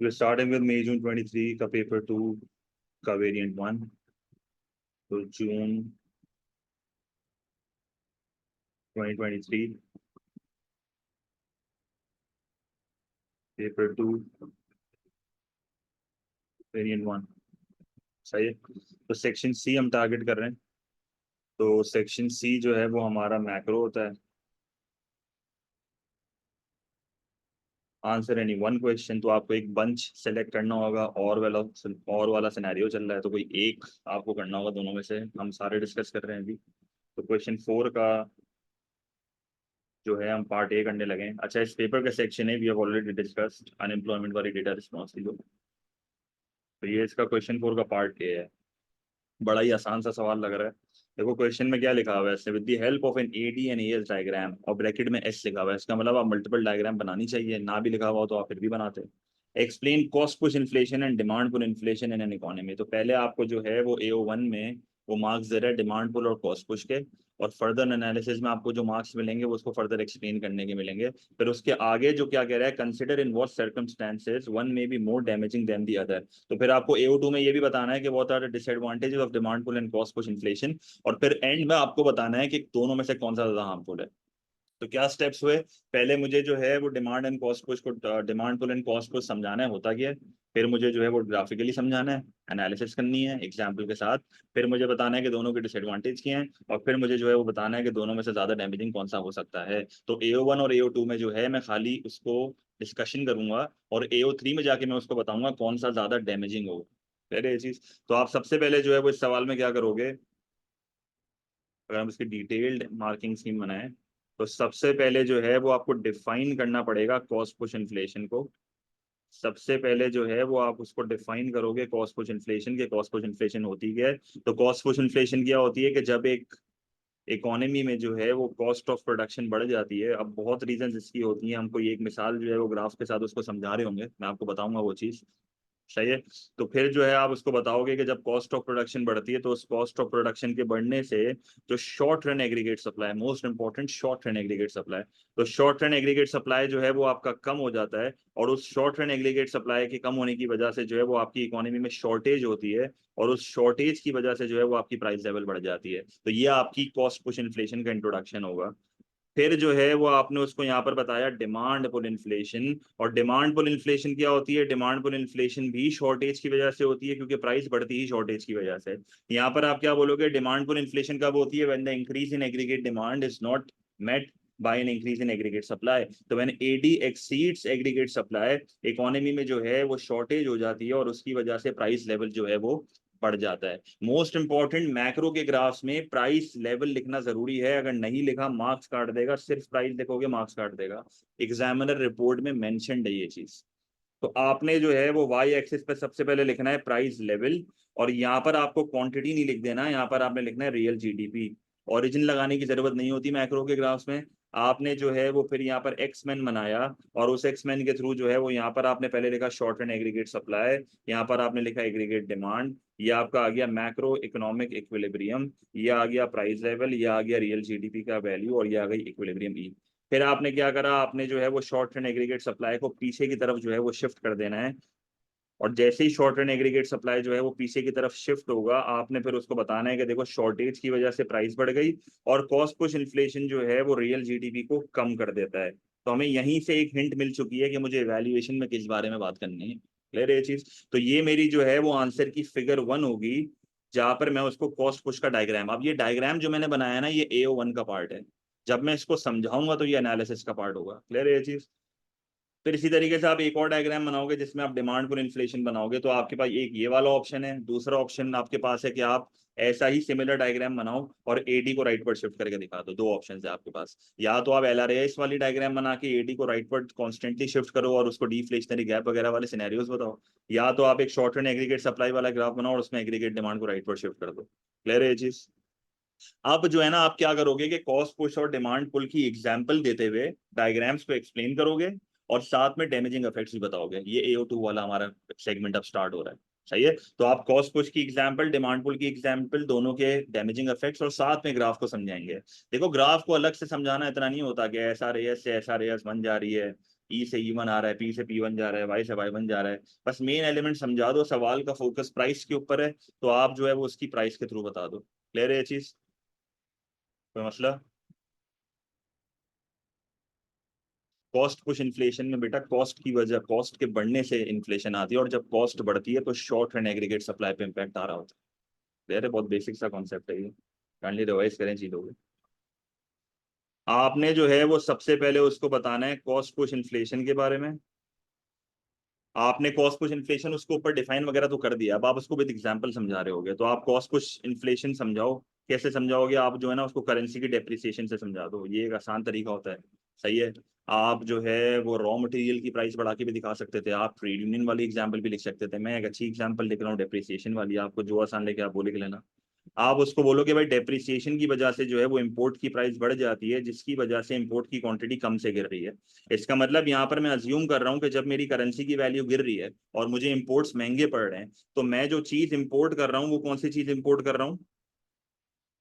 Starting with मई जून 23 का paper 2 का variant 1। तो जून 2023 पेपर 2 वेरिएंट 1। सही है। तो सेक्शन सी हम टारगेट कर रहे हैं। तो सेक्शन सी जो है वो हमारा मैक्रो होता है। Answer any one question. तो आपको एक बंच सेलेक्ट करना होगा, और वाला सिनेरियो चल रहा है, तो कोई एक आपको करना होगा दोनों में से। हम सारे डिस्कस कर रहे हैं अभी। तो क्वेश्चन 4 का जो है हम पार्ट ए करने लगे हैं। अच्छा, इस पेपर का सेक्शन है we have already discussed unemployment वाली डेटा रिस्पॉन्स की। तो ये इसका क्वेश्चन 4 का पार्ट ए है। बड़ा ही आसान सा सवाल लग रहा है। देखो क्वेश्चन में क्या लिखा हुआ है, ऐसे with the help of an AD and AS diagram, और ब्रैकेट में एस लिखा हुआ है। इसका मतलब आप मल्टीपल डायग्राम बनानी चाहिए। ना भी लिखा हुआ हो तो आप फिर भी बनाते। Explain cost push inflation and demand pull inflation in an economy. तो पहले आपको जो है वो AO1 में वो मार्क्स दे रहा है डिमांड पुल और कॉस्ट पुश के, और फर्दर एनालिसिस में आपको जो मार्क्स मिलेंगे वो उसको फर्दर एक्सप्लेन करने के मिलेंगे। फिर उसके आगे जो क्या कह रहा है, consider in what circumstances one may be more damaging than the other. तो फिर आपको AO2 में ये भी बताना है कि what are the disadvantages of demand pull and cost push inflation, और फिर एंड में आपको बताना है कि दोनों में से कौन सा ज्यादा हार्मफुल है। तो क्या स्टेप्स हुए, पहले मुझे जो है वो demand pull and cost push समझाना है, होता क्या है। फिर मुझे जो है वो ग्राफिकली समझाना है, एनालिसिस करनी है एग्जाम्पल के साथ। फिर मुझे बताना है कि दोनों के डिसएडवांटेज क्या हैं, और फिर मुझे जो है वो बताना है कि दोनों में से ज्यादा डैमेजिंग कौन सा हो सकता है। तो AO1 और AO2 में जो है मैं खाली उसको डिस्कशन करूंगा, और AO3 में जाके मैं उसको बताऊंगा कौन सा ज्यादा डैमेजिंग होगा। पहले ये चीज। तो आप सबसे पहले जो है वो इस सवाल में क्या करोगे, अगर हम इसकी डिटेल्ड मार्किंग स्कीम बनाएं, तो सबसे पहले जो है वो आपको डिफाइन करना पड़ेगा कॉस्ट पुश इन्फ्लेशन को। सबसे पहले जो है वो आप उसको डिफाइन करोगे कॉस्ट पुश इन्फ्लेशन के। कॉस्ट पुश इन्फ्लेशन होती क्या है। तो कॉस्ट पुश इन्फ्लेशन क्या होती है कि जब एक इकोनॉमी में जो है वो कॉस्ट ऑफ प्रोडक्शन बढ़ जाती है। अब बहुत रीजन इसकी होती हैं, हमको ये एक मिसाल जो है वो ग्राफ के साथ उसको समझा रहे होंगे, मैं आपको बताऊंगा वो चीज। सही है। तो फिर जो है आप उसको बताओगे कि जब कॉस्ट ऑफ प्रोडक्शन बढ़ती है तो उस कॉस्ट ऑफ प्रोडक्शन के बढ़ने से जो short run aggregate supply, most important short run aggregate supply, तो शॉर्ट रन एग्रीगेट सप्लाई जो है वो आपका कम हो जाता है। और उस शॉर्ट रन एग्रीगेट सप्लाई के कम होने की वजह से जो है वो आपकी इकोनॉमी में शॉर्टेज होती है, और उस शॉर्टेज की वजह से जो है वो आपकी प्राइस लेवल बढ़ जाती है। तो ये आपकी कॉस्ट पुश इन्फ्लेशन का इंट्रोडक्शन होगा। फिर जो है वो आपने उसको यहाँ पर बताया डिमांड पुल इन्फ्लेशन। और डिमांड पुल इन्फ्लेशन क्या होती है, डिमांड पुल इन्फ्लेशन भी शॉर्टेज की वजह से होती है, क्योंकि प्राइस बढ़ती ही शॉर्टेज की वजह से। यहाँ पर आप क्या बोलोगे, डिमांड पुल इन्फ्लेशन कब होती है, when the increase in aggregate demand is not met by an increase in aggregate supply। तो when AD exceeds aggregate supply, economy में जो है वो शॉर्टेज हो जाती है, और उसकी वजह से प्राइस लेवल जो है वो बढ़ जाता है। मोस्ट इंपॉर्टेंट, मैक्रो के ग्राफ्स में प्राइस लेवल लिखना जरूरी है। अगर नहीं लिखा मार्क्स काट देगा, सिर्फ प्राइस लिखोगे मार्क्स काट देगा। एग्जामिनर रिपोर्ट में मेंशन्ड है ये चीज। तो आपने जो है वो वाई एक्सिस पे सबसे पहले लिखना है प्राइस लेवल, और यहाँ पर आपको क्वांटिटी नहीं लिख देना, यहाँ पर आपने लिखना है रियल GDP। ओरिजिन लगाने की जरूरत नहीं होती मैक्रो के ग्राफ्स में। आपने जो है वो फिर यहाँ पर एक्समैन बनाया, और उस एक्समैन के थ्रू जो है वो यहाँ पर आपने पहले लिखा शॉर्ट एंड एग्रीगेट सप्लाई, यहाँ पर आपने लिखा एग्रीगेट डिमांड, ये आपका आ गया मैक्रो इकोनॉमिक इक्विलिब्रियम, ये आ गया प्राइस लेवल, ये आ गया रियल GDP का वैल्यू, और ये आ गई इक्विलिब्रियम ई। फिर आपने क्या करा, आपने जो है वो शॉर्ट रन एग्रीगेट सप्लाई को पीछे की तरफ जो है वो शिफ्ट कर देना है। और जैसे ही शॉर्ट रन एग्रीगेट सप्लाई जो है वो पीछे की तरफ शिफ्ट होगा, आपने फिर उसको बताना है कि देखो शॉर्टेज की वजह से प्राइस बढ़ गई, और कॉस्ट पुश इन्फ्लेशन जो है वो रियल GDP को कम कर देता है। तो हमें यहीं से एक हिंट मिल चुकी है कि मुझे इवैल्यूएशन में किस बारे में बात करनी है। क्लियर है ये चीज। तो ये मेरी जो है वो आंसर की फिगर 1 होगी, जहां पर मैं उसको कॉस्ट पुश का डायग्राम, अब ये डायग्राम जो मैंने बनाया ना ये AO1 का पार्ट है। जब मैं इसको समझाऊंगा तो ये एनालिसिस का पार्ट होगा। क्लियर है ये चीज। फिर इसी तरीके से आप एक और डायग्राम बनाओगे जिसमें आप डिमांड पुल इन्फ्लेशन बनाओगे, तो आपके पास एक ये वाला ऑप्शन है। दूसरा ऑप्शन आपके पास है कि आप ऐसा ही सिमिलर डायग्राम बनाओ और AD को राइट पर शिफ्ट करके दिखा दो। दो ऑप्शन है आपके पास। या तो आप LRAS वाली डायग्राम बना के AD को राइट पर कॉन्स्टेंटली शिफ्ट करो और उसको डिफ्लेशनरी गैप वगैरह वाले सिनेरियोज बताओ। या तो आप एक शॉर्ट रन एग्रीगेट सप्लाई वाला ग्राफ बनाओ और उसमें एग्रीगेट डिमांड को राइट पर शिफ्ट कर दो। क्लियर है ये चीज। अब जो है ना आप क्या करोगे कि कॉस्ट पुश और डिमांड पुल की एग्जांपल देते हुए डायग्राम्स को एक्सप्लेन करोगे, और साथ में डैमेजिंग इफेक्ट्स भी बताओगे। ये AO2 वाला हमारा सेगमेंट अब स्टार्ट हो रहा है। सही है। तो आप कॉस्ट पुश की एग्जांपल, डिमांड पुल की एग्जांपल, दोनों के डैमेजिंग इफेक्ट्स, और साथ में ग्राफ को समझाएंगे। देखो ग्राफ को अलग से समझाना इतना नहीं होता कि SRAS से SRAS बन जा रही है, ई से E1 आ रहा है, P से P1 जा रहा है, Y से Y1 जा रहा है, बस मेन एलिमेंट समझा दो, सवाल का फोकस प्राइस के ऊपर है, तो आप जो है वो उसकी प्राइस के थ्रू बता दो। क्लियर है ये चीज? कोई मसला? कॉस्ट पुश इन्फ्लेशन में बेटा कॉस्ट की वजह, कॉस्ट के बढ़ने से इन्फ्लेशन आती है, और जब कॉस्ट बढ़ती है तो शॉर्ट एंड एग्रीगेट सप्लाई पे इम्पैक्ट आ रहा होता है। क्लियर है? बहुत बेसिक सा कॉन्सेप्ट है ये, काइंडली रिवाइज करें चीजों को। आपने जो है वो सबसे पहले उसको बताना है कॉस्ट पुश इन्फ्लेशन के बारे में। आपने कॉस्ट पुश इन्फ्लेशन उसके ऊपर डिफाइन वगैरह तो कर दिया, अब आप उसको विद एग्जांपल समझा रहे होगे, तो आप कॉस्ट पुश इन्फ्लेशन समझाओ। कैसे समझाओगे? आप जो है ना उसको करेंसी की डेप्रिसिएशन से समझा दो, ये एक आसान तरीका होता है। सही है। आप जो है वो रॉ मटेरियल की प्राइस बढ़ा के भी दिखा सकते थे, आप ट्रेड यूनियन वाली एग्जाम्पल भी लिख सकते थे, मैं एक अच्छी एग्जाम्पल लिख रहा हूँ डेप्रिसिएशन वाली, आपको जो आसान लेके आप वो लिख लेना। आप उसको बोलो कि भाई डेप्रिसिएशन की वजह से जो है वो इंपोर्ट की प्राइस बढ़ जाती है, जिसकी वजह से इंपोर्ट की क्वांटिटी कम से गिर रही है। इसका मतलब यहाँ पर मैं अज्यूम कर रहा हूँ कि जब मेरी करेंसी की वैल्यू गिर रही है और मुझे इंपोर्ट्स महंगे पड़ रहे हैं, तो मैं जो चीज इंपोर्ट कर रहा हूँ वो कौन सी चीज इंपोर्ट कर रहा हूँ?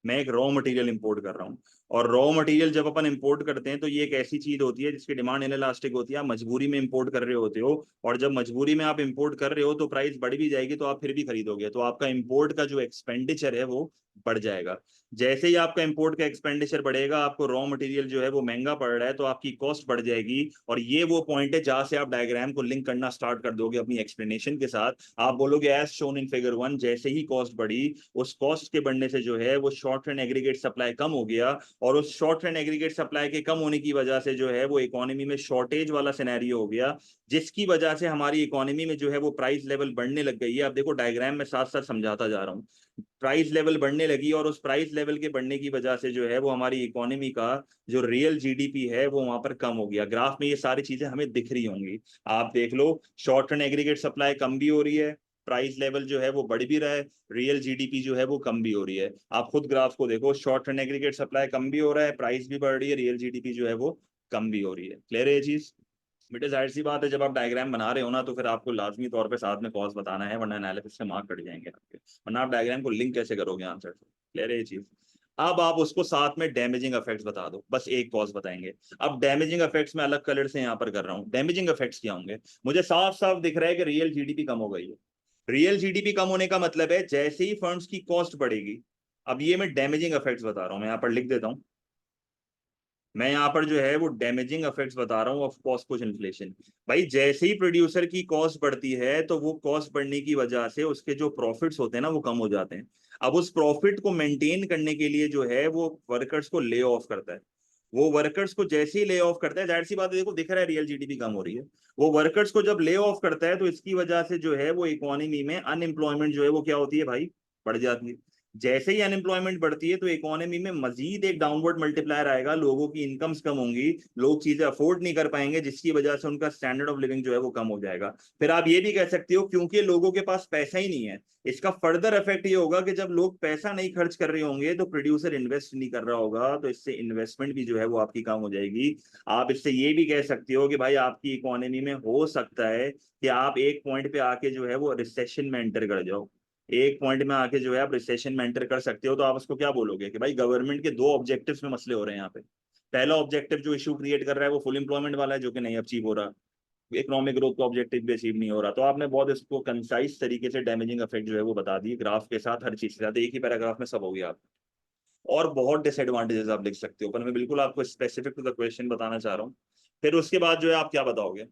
मैं एक रॉ मटेरियल इंपोर्ट कर रहा हूँ। और रॉ मटेरियल जब अपन इंपोर्ट करते हैं तो ये एक ऐसी चीज होती है जिसकी डिमांड इनएलास्टिक होती है, आप मजबूरी में इंपोर्ट कर रहे होते हो, और जब मजबूरी में आप इंपोर्ट कर रहे हो तो प्राइस बढ़ भी जाएगी तो आप फिर भी खरीदोगे, तो आपका इंपोर्ट का जो एक्सपेंडिचर है वो बढ़ जाएगा। जैसे ही आपका इंपोर्ट का एक्सपेंडिचर बढ़ेगा, आपको रॉ मटेरियल जो है वो महंगा पड़ रहा है, तो आपकी कॉस्ट बढ़ जाएगी। और ये वो पॉइंट है जहां से आप डायग्राम को लिंक करना स्टार्ट कर दोगे अपनी एक्सप्लेनेशन के साथ। आप बोलोगे एज शोन इन फिगर 1, जैसे ही कॉस्ट बढ़ी, उस कॉस्ट के बढ़ने से जो है वो शॉर्ट एंड एग्रीगेट सप्लाई कम हो गया, और उस शॉर्ट एंड एग्रीगेट सप्लाई के कम होने की वजह से जो है वो इकोनॉमी में शॉर्टेज वाला सिनेरियो हो गया, जिसकी वजह से हमारी इकोनॉमी में जो है वो प्राइस लेवल बढ़ने लग गई है। अब देखो डायग्राम में साथ साथ समझाता जा रहा हूँ। प्राइस लेवल बढ़ने लगी, और उस प्राइस लेवल के बढ़ने की वजह से जो है वो हमारी इकोनॉमी का जो रियल जीडीपी है वो वहां पर कम हो गया। ग्राफ में ये सारी चीजें हमें दिख रही होंगी, आप देख लो। शॉर्ट टर्म एग्रीगेट सप्लाई कम भी हो रही है, प्राइस लेवल जो है वो बढ़ भी रहा है, रियल जीडीपी जो है वो कम भी हो रही है। आप खुद ग्राफ को देखो, शॉर्ट टर्म एग्रीगेट सप्लाई कम भी हो रहा है, प्राइस भी बढ़ रही है, रियल जीडीपी जो है वो कम भी हो रही है। क्लियर है ये चीज? बेटे जाहिर सी बात है, जब आप डायग्राम बना रहे हो ना तो फिर आपको लाजमी तौर पे साथ में कॉज बताना है, वरना एनालिसिस से मार्क कट जाएंगे आपके, वरना आप डायग्राम को लिंक कैसे करोगे आंसर से। क्लियर है ये चीज? अब आप उसको साथ में डैमेजिंग इफेक्ट्स बता दो, बस एक कॉज बताएंगे। अब डैमेजिंग इफेक्ट्स में अलग कलर से यहाँ पर कर रहा हूँ, डैमेजिंग इफेक्ट्स क्या होंगे? मुझे साफ साफ दिख रहा है कि रियल जीडीपी कम हो गई है। रियल जीडीपी कम होने का मतलब है जैसे ही फर्म्स की कॉस्ट बढ़ेगी। अब ये मैं डैमेजिंग इफेक्ट्स बता रहा हूँ, मैं यहाँ पर लिख देता हूँ। मैं यहाँ पर जो है वो डैमेजिंग इफेक्ट्स बता रहा हूँ ऑफ कॉस्ट पुश इन्फ्लेशन। भाई जैसे ही प्रोड्यूसर की कॉस्ट बढ़ती है तो वो कॉस्ट बढ़ने की वजह से उसके जो प्रॉफिट्स होते हैं ना वो कम हो जाते हैं। अब उस प्रॉफिट को मेंटेन करने के लिए जो है वो वर्कर्स को ले ऑफ करता है। वो वर्कर्स को जैसे ही ले ऑफ करता है, जाहिर सी बात है, देखो दिख रहा है रियल जीडीपी कम हो रही है, वो वर्कर्स को जब ले ऑफ करता है तो इसकी वजह से जो है वो इकोनॉमी में अनएम्प्लॉयमेंट जो है वो क्या होती है भाई? बढ़ जाती है। जैसे ही अनएम्प्लॉयमेंट बढ़ती है तो इकोनॉमी में मजीद एक डाउनवर्ड मल्टीप्लायर आएगा, लोगों की इनकम्स कम होंगी, लोग चीजें अफोर्ड नहीं कर पाएंगे, जिसकी वजह से उनका स्टैंडर्ड ऑफ लिविंग जो है वो कम हो जाएगा। फिर आप ये भी कह सकते हो क्योंकि लोगों के पास पैसा ही नहीं है, इसका फर्दर इफेक्ट ये होगा कि जब लोग पैसा नहीं खर्च कर रहे होंगे तो प्रोड्यूसर इन्वेस्ट नहीं कर रहा होगा, तो इससे इन्वेस्टमेंट भी जो है वो आपकी कम हो जाएगी। आप इससे ये भी कह सकते हो कि भाई आपकी इकोनॉमी में हो सकता है कि आप एक पॉइंट पे आके जो है वो रिसेशन में एंटर कर जाओ। एक पॉइंट में आके जो है आप रिसेशन में एंटर कर सकते हो, तो आप उसको क्या बोलोगे कि भाई गवर्नमेंट के दो ऑब्जेक्टिव्स में मसले हो रहे हैं यहाँ पे। पहला ऑब्जेक्टिव जो इशू क्रिएट कर रहा है वो फुल एम्प्लॉयमेंट वाला है, जो कि नहीं अचीव हो रहा। इकोनॉमिक ग्रोथ का ऑब्जेक्टिव भी अचीव नहीं हो रहा। तो आपने बहुत इसको कंसाइज तरीके से डैमेजिंग इफेक्ट जो है वो बता दिए, ग्राफ के साथ, हर चीज के साथ, एक ही पैराग्राफ में सब हो गया आप। और बहुत डिसएडवांटेजेस आप लिख सकते हो, पर मैं बिल्कुल आपको स्पेसिफिक टू द क्वेश्चन बताना चाह रहा हूँ। फिर उसके बाद जो है आप क्या बताओगे?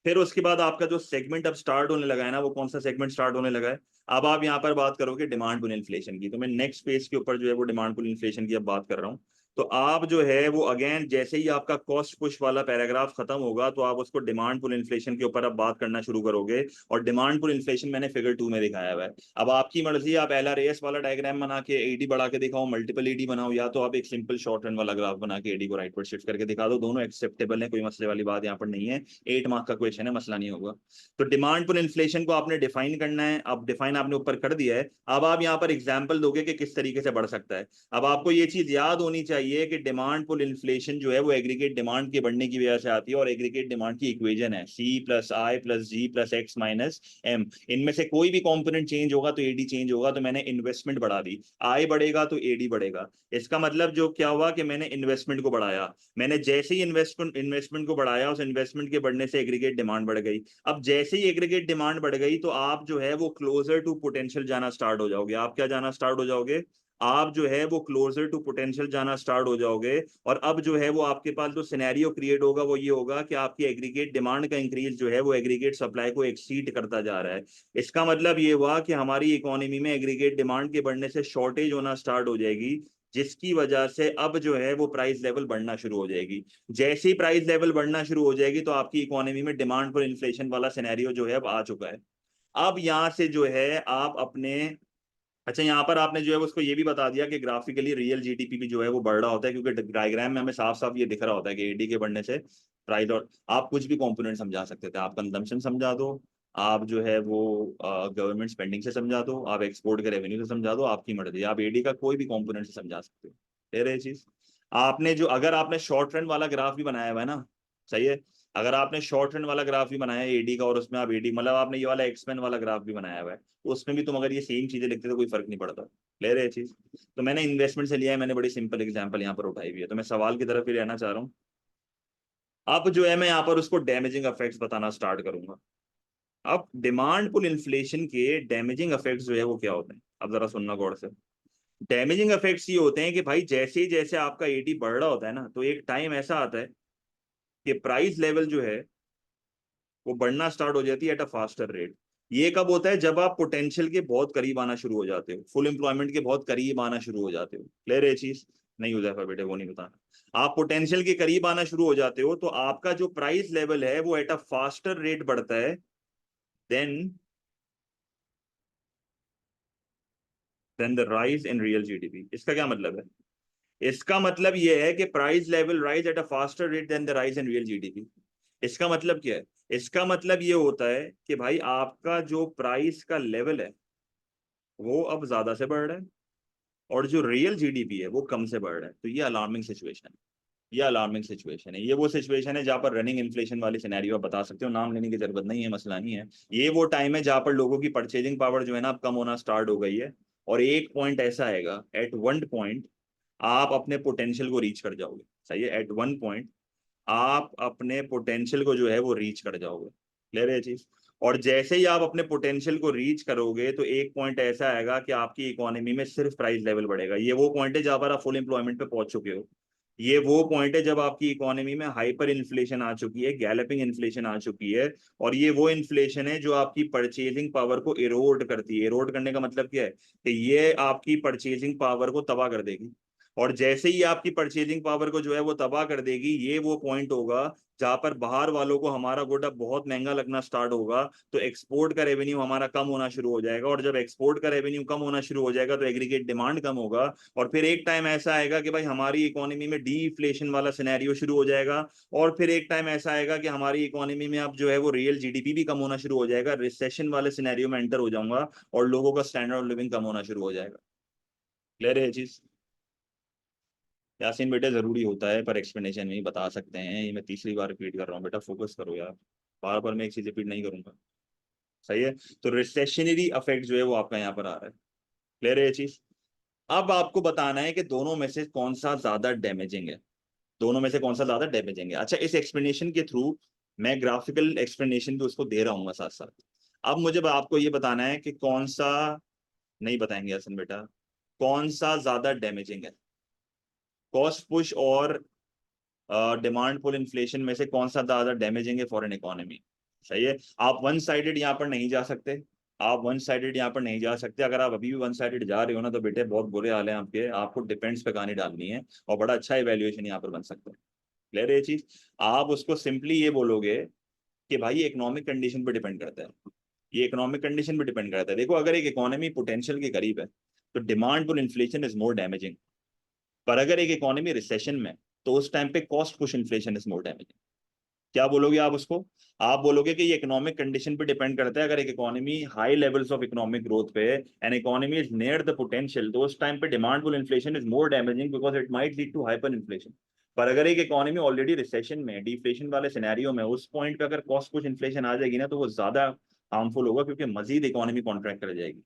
फिर उसके बाद आपका जो सेगमेंट अब स्टार्ट होने लगा है ना, वो कौन सा सेगमेंट स्टार्ट होने लगा है? अब आप यहाँ पर बात करोगे डिमांड पुल इन्फ्लेशन की, तो मैं नेक्स्ट पेज के ऊपर जो है वो डिमांड पुल इन्फ्लेशन की अब बात कर रहा हूँ। तो आप जो है वो अगेन जैसे ही आपका कॉस्ट पुश वाला पैराग्राफ खत्म होगा तो आप उसको डिमांड पुल इन्फ्लेशन के ऊपर अब बात करना शुरू करोगे, और डिमांड पुल इन्फ्लेशन मैंने फिगर 2 में दिखाया हुआ है। अब आपकी मर्जी, आप LRAS वाला डायग्राम बना के एडी बढ़ा के दिखाओ, मल्टीपल एडी बनाओ, या तो आप एक सिंपल शॉर्ट रन वाला ग्राफ बना के एडी को राइट पर शिफ्ट करके दिखा दो, दोनों एक्सेप्टेबल है, कोई मसले वाली बात यहाँ पर नहीं है। 8 मार्क का क्वेश्चन है, मसला नहीं होगा। तो डिमांड पुल इन्फ्लेशन को आपने डिफाइन करना है, अब डिफाइन आपने ऊपर कर दिया है, अब आप यहाँ पर एग्जाम्पल दोगे कि किस तरीके से बढ़ सकता है। अब आपको ये चीज याद होनी चाहिए बताइए कि डिमांड पुल इन्फ्लेशन जो है वो एग्रीगेट डिमांड के बढ़ने की वजह से आती है, और एग्रीगेट डिमांड की इक्वेशन है C प्लस आई प्लस जी प्लस एक्स माइनस एम। इनमें से कोई भी कंपोनेंट चेंज होगा तो एडी चेंज होगा, तो मैंने इन्वेस्टमेंट बढ़ा दी, आई बढ़ेगा तो एडी बढ़ेगा। इसका मतलब जो क्या हुआ कि मैंने इन्वेस्टमेंट को बढ़ाया, मैंने जैसे ही इन्वेस्टमेंट को बढ़ाया, उस इन्वेस्टमेंट के बढ़ने से एग्रीगेट डिमांड बढ़ गई। अब जैसे ही एग्रीगेट डिमांड बढ़ गई तो आप जो है वो क्लोजर टू पोटेंशियल जाना स्टार्ट हो जाओगे। आप क्या जाना स्टार्ट हो जाओगे? आप जो है वो क्लोजर टू पोटेंशियल जाना स्टार्ट हो जाओगे। और अब जो है वो आपके पास जो सिनेरियो क्रिएट होगा वो ये होगा कि आपकी एग्रीगेट डिमांड का इंक्रीज जो है वो एग्रीगेट सप्लाई को एक्सीड करता जा रहा है। इसका मतलब ये हुआ कि हमारी इकोनॉमी में एग्रीगेट डिमांड के बढ़ने से शॉर्टेज होना स्टार्ट हो जाएगी, जिसकी वजह से अब जो है वो प्राइस लेवल बढ़ना शुरू हो जाएगी। जैसे ही प्राइस लेवल बढ़ना शुरू हो जाएगी तो आपकी इकोनॉमी में डिमांड पर इन्फ्लेशन वाला सिनेरियो जो है अब आ चुका है। अब यहां से जो है आप अपने, अच्छा यहाँ पर आपने जो है उसको ये भी बता दिया कि ग्राफिकली रियल जीडीपी भी जो है वो बढ़ रहा होता है, क्योंकि डायग्राम में हमें साफ साफ ये दिख रहा होता है कि एडी के बढ़ने से प्राइस, और आप कुछ भी कंपोनेंट समझा सकते थे, आप कंजम्पशन समझा दो, आप जो है वो गवर्नमेंट स्पेंडिंग से समझा दो, आप एक्सपोर्ट के रेवेन्यू से समझा दो, आपकी मर्जी, आप एडी का कोई भी कंपोनेंट से समझा सकते हो। क्लियर है ये चीज? आपने जो, अगर आपने शॉर्ट रन वाला ग्राफ भी बनाया हुआ है ना, सही है, अगर आपने शॉर्ट रन वाला ग्राफ भी बनाया है एडी का, और उसमें आप एडी मतलब आपने ये वाला एक्सपेन वाला ग्राफ भी बनाया हुआ है, उसमें भी तुम अगर ये सेम चीजें लिखते तो कोई फर्क नहीं पड़ता। ले रहे चीज, तो मैंने इन्वेस्टमेंट से लिया है, मैंने बड़ी सिंपल एग्जांपल यहाँ पर उठाई हुई है, तो मैं सवाल की तरफ ही रहना चाह रहा हूँ। अब जो है मैं यहाँ पर उसको डैमेजिंग इफेक्ट्स बताना स्टार्ट करूंगा। अब डिमांड पुल इन्फ्लेशन के डैमेजिंग इफेक्ट्स जो है वो क्या होते हैं, अब जरा सुनना गौर से। डैमेजिंग इफेक्ट्स ये होते हैं कि भाई जैसे ही जैसे आपका एटी बढ़ रहा होता है ना, तो एक टाइम ऐसा आता है कि प्राइस लेवल जो है वो बढ़ना स्टार्ट हो जाती है एट अ फास्टर रेट। ये कब होता है? जब आप पोटेंशियल के बहुत करीब आना शुरू हो जाते हो, फुल एम्प्लॉयमेंट के बहुत करीब आना शुरू हो जाते हो। क्लियर है चीज? नहीं हो जाएगा बेटे, वो नहीं बताना। आप पोटेंशियल के करीब आना शुरू हो जाते हो तो आपका जो प्राइस लेवल है वो एट अ फास्टर रेट बढ़ता है than the rise in real GDP. इसका क्या मतलब है? इसका मतलब यह है कि price level rise at a faster rate than the rise in real GDP. इसका मतलब क्या है? इसका मतलब ये होता है कि भाई आपका जो प्राइस का लेवल है वो अब ज्यादा से बढ़ रहा है, और जो रियल जीडीपी है वो कम से बढ़ रहा है। तो ये अलार्मिंग सिचुएशन है, ये अलार्मिंग सिचुएशन है। ये वो सिचुएशन है जहां पर रनिंग इन्फ्लेशन वाली सिनेरियो आप बता सकते हो, नाम लेने की जरूरत नहीं है, मसला नहीं है। ये वो टाइम है जहां पर लोगों की परचेजिंग पावर जो है ना अब कम होना स्टार्ट हो गई है, और एक पॉइंट ऐसा आएगा, एट वन पॉइंट आप अपने पोटेंशियल को रीच कर जाओगे। सही है, एट वन पॉइंट आप अपने पोटेंशियल को जो है वो रीच कर जाओगे। क्लियर है ये चीज? और जैसे ही आप अपने पोटेंशियल को रीच करोगे तो एक पॉइंट ऐसा आएगा कि आपकी इकोनॉमी में सिर्फ प्राइस लेवल बढ़ेगा। ये वो पॉइंट है जहां पर आप फुल एम्प्लॉयमेंट पे पहुंच चुके हो। ये वो पॉइंट है जब आपकी इकोनॉमी में हाइपर इन्फ्लेशन आ चुकी है, गैलपिंग इन्फ्लेशन आ चुकी है। और ये वो इन्फ्लेशन है जो आपकी परचेजिंग पावर को इरोड करती है। इरोड करने का मतलब क्या है? कि ये आपकी परचेजिंग पावर को तबाह कर देगी। और जैसे ही आपकी परचेजिंग पावर को जो है वो तबाह कर देगी, ये वो पॉइंट होगा जहां पर बाहर वालों को हमारा गुड अब बहुत महंगा लगना स्टार्ट होगा। तो एक्सपोर्ट का रेवेन्यू हमारा कम होना शुरू हो जाएगा, और जब एक्सपोर्ट का रेवेन्यू कम होना शुरू हो जाएगा तो एग्रीगेट डिमांड कम होगा। और फिर एक टाइम ऐसा आएगा कि भाई हमारी इकोनॉमी में डीफ्लेशन वाला सिनेरियो शुरू हो जाएगा। और फिर एक टाइम ऐसा आएगा कि हमारी इकोनॉमी में अब जो है वो रियल जीडीपी भी कम होना शुरू हो जाएगा, रिसेशन वाले सिनेरियो में एंटर हो जाऊंगा, और लोगों का स्टैंडर्ड ऑफ लिविंग कम होना शुरू हो जाएगा। क्लियर है ये चीज? यासीन बेटा जरूरी होता है पर एक्सप्लेनेशन में ही बता सकते हैं, ये मैं तीसरी बार रिपीट कर रहा हूँ, बेटा फोकस करो यार, बार बार मैं एक चीज रिपीट नहीं करूंगा। सही है, तो रिसेशनरी इफेक्ट जो है वो आपका यहाँ पर आ रहा है। क्लियर है ये चीज? अब आपको बताना है कि दोनों में से कौन सा ज्यादा डैमेजिंग है, दोनों में से कौन सा ज्यादा डैमेजिंग है। अच्छा, इस एक्सप्लेनेशन के थ्रू मैं ग्राफिकल एक्सप्लेनेशन भी उसको दे रहा हूँ साथ साथ। अब मुझे आपको ये बताना है कि कौन सा, नहीं बताएंगे यासीन बेटा, कौन सा ज्यादा डैमेजिंग है, कॉस्ट पुश और डिमांड पुल इन्फ्लेशन में से कौन सा ज्यादा डैमेजिंग है फॉरेन इकोनॉमी। सही है, आप वन साइडेड यहाँ पर नहीं जा सकते, आप वन साइडेड यहाँ पर नहीं जा सकते। अगर आप अभी भी वन साइडेड जा रहे हो ना तो बेटे बहुत बुरे हाल है आपके, आपको डिपेंड्स पे कहानी डालनी है, और बड़ा अच्छा इवेल्युएशन यहाँ पर बन सकता है। क्लियर है ये चीज? आप उसको सिंपली ये बोलोगे कि भाई ये इकोनॉमिक कंडीशन पे डिपेंड करता है, ये इकोनॉमिक कंडीशन पे डिपेंड करता है। देखो, अगर एक इकोनॉमी पोटेंशियल के करीब है तो demand pull inflation is more damaging, पर अगर एक इकोनॉमी रिसेशन में तो उस टाइम पे cost push inflation is more damaging. क्या बोलोगे आप उसको? आप बोलोगे कि ये इकोनॉमिक कंडीशन पे डिपेंड करता है। अगर एक economy high levels of economic growth पे and economy is near the potential, तो उस टाइम पे demand pull inflation is more damaging because it might lead to hyper inflation. पर अगर एक इकोनॉमी ऑलरेडी रिसेशन में, डिफ्लेशन वाले सिनेरियो में, उस पॉइंट पे अगर कॉस्ट पुश इन्फ्लेशन आ जाएगी ना, तो वो ज्यादा हार्मफुल होगा, क्योंकि मजीद इकोनॉमी कॉन्ट्रैक्ट कर जाएगी।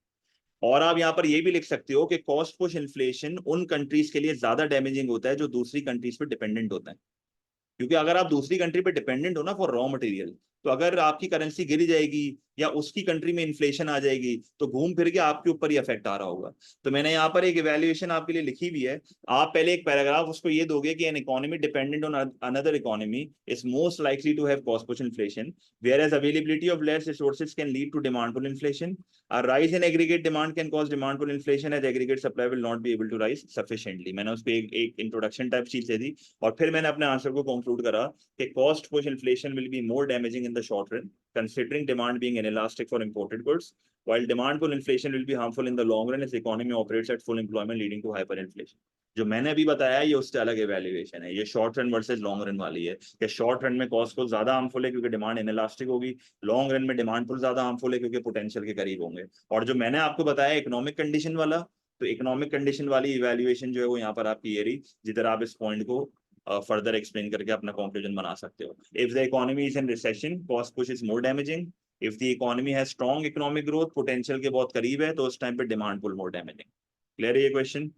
और आप यहाँ पर ये भी लिख सकते हो कि कॉस्ट पुश इन्फ्लेशन उन कंट्रीज के लिए ज्यादा डैमेजिंग होता है जो दूसरी कंट्रीज पे डिपेंडेंट होता है। क्योंकि अगर आप दूसरी कंट्री पे डिपेंडेंट हो ना फॉर रॉ मटेरियल, तो अगर आपकी करेंसी गिर जाएगी या उसकी कंट्री में इन्फ्लेशन आ जाएगी, तो घूम फिर के आपके ऊपर ही इफेक्ट आ रहा होगा। तो मैंने यहाँ पर एक इवेल्युएशन आपके लिए लिखी हुई है। आप पहले एक पैराग्राफ उसको ये दोगे कि an economy dependent on another economy is most likely to have cost push inflation, whereas availability of less resources can lead to demand pull inflation. A rise in aggregate demand can cause demand pull inflation as aggregate supply will not be able to rise sufficiently। मैंने उसको एक introduction type चीज दे दी, और फिर मैंने अपने answer को conclude करा कि cost push inflation will be more damaging in the short run, considering demand being inelastic for imported goods, while demand pull inflation will be harmful in the long run as the economy operates at full employment, leading to hyperinflation। जो मैंने अभी बताया ये उससे अलग evaluation है, ये short run versus long run वाली है। कि शॉर्ट रन में कॉस्ट पुल ज्यादा हार्मफुल है क्योंकि डिमांड इनइलास्टिक होगी, लॉन्ग रन में डिमांड पुल ज्यादा हार्मफुल है क्योंकि पोटेंशियल के करीब होंगे। और जो मैंने आपको बताया इकोनॉमिक कंडीशन वाला, तो इकोनॉमिक कंडीशन वाली इवेल्युएशन जो है वो यहाँ पर आपकी ये रही, जिधर आप इस पॉइंट को फर्दर एक्सप्लेन करके अपना कंक्लूजन बना सकते हो। If the economy is in recession, cost push is more damaging. If the economy has strong economic growth, potential के बहुत करीब है, तो उस टाइम पे डिमांड पुल मोर डैमेजिंग। क्लियर है ये question?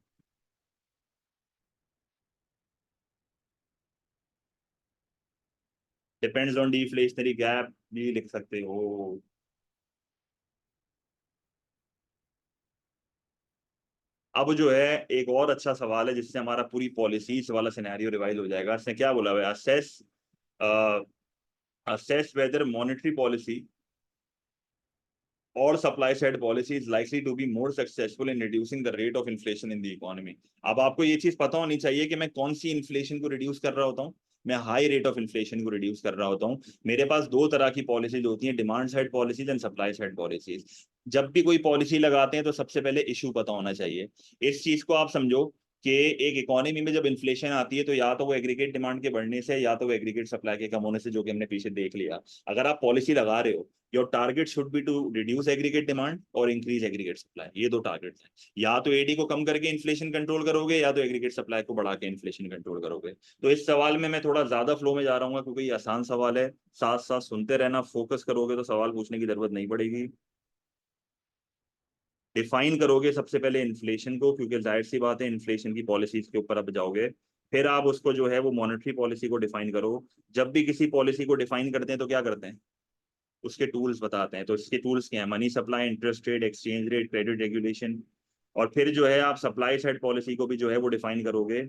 Depends on deflationary gap भी लिख सकते हो। अब जो है एक और अच्छा सवाल है जिससे हमारा पूरी पॉलिसीज वाला सिनेरियो रिवाइज हो जाएगा। इसने क्या बोला हुआ है? असेस वेदर मॉनेटरी पॉलिसी और supply side policy is likely to be more successful in reducing the rate of inflation in the economy. अब आपको ये चीज पता होनी चाहिए कि मैं कौन सी इन्फ्लेशन को रिड्यूस कर रहा होता हूँ। मैं हाई रेट ऑफ इन्फ्लेशन को रिड्यूस कर रहा होता हूँ। मेरे पास दो तरह की पॉलिसीज होती हैं, demand side policies and supply side policies. जब भी कोई पॉलिसी लगाते हैं तो सबसे पहले इशू पता होना चाहिए। इस चीज को आप समझो कि एक इकोनॉमी में जब इन्फ्लेशन आती है तो या तो वो एग्रीगेट डिमांड के बढ़ने से, या तो वो एग्रीगेट सप्लाई के कम होने से, जो कि हमने पीछे देख लिया। अगर आप पॉलिसी लगा रहे हो, your target should be to reduce aggregate demand और इंक्रीज एग्रीगेट सप्लाई। ये दो टारगेट्स हैं। या तो एडी को कम करके इन्फ्लेशन कंट्रोल करोगे, या तो एग्रीगेट सप्लाई को बढ़ा के इन्फ्लेशन कंट्रोल करोगे। तो इस सवाल में मैं थोड़ा ज्यादा फ्लो में जा रहा हूँ क्योंकि ये आसान सवाल है। साथ साथ सुनते रहना, फोकस करोगे तो सवाल पूछने की जरूरत नहीं पड़ेगी। डिफाइन करोगे सबसे पहले इन्फ्लेशन को, क्योंकि जाहिर सी बात है इन्फ्लेशन की पॉलिसीज के ऊपर अब जाओगे। फिर आप उसको जो है वो मॉनेटरी पॉलिसी को डिफाइन करो। जब भी किसी पॉलिसी को डिफाइन करते हैं तो क्या करते हैं? उसके टूल्स बताते हैं। तो इसके टूल्स क्या है? Money supply, interest rate, exchange rate, credit regulation. और फिर जो है आप सप्लाई साइड पॉलिसी को भी जो है वो डिफाइन करोगे।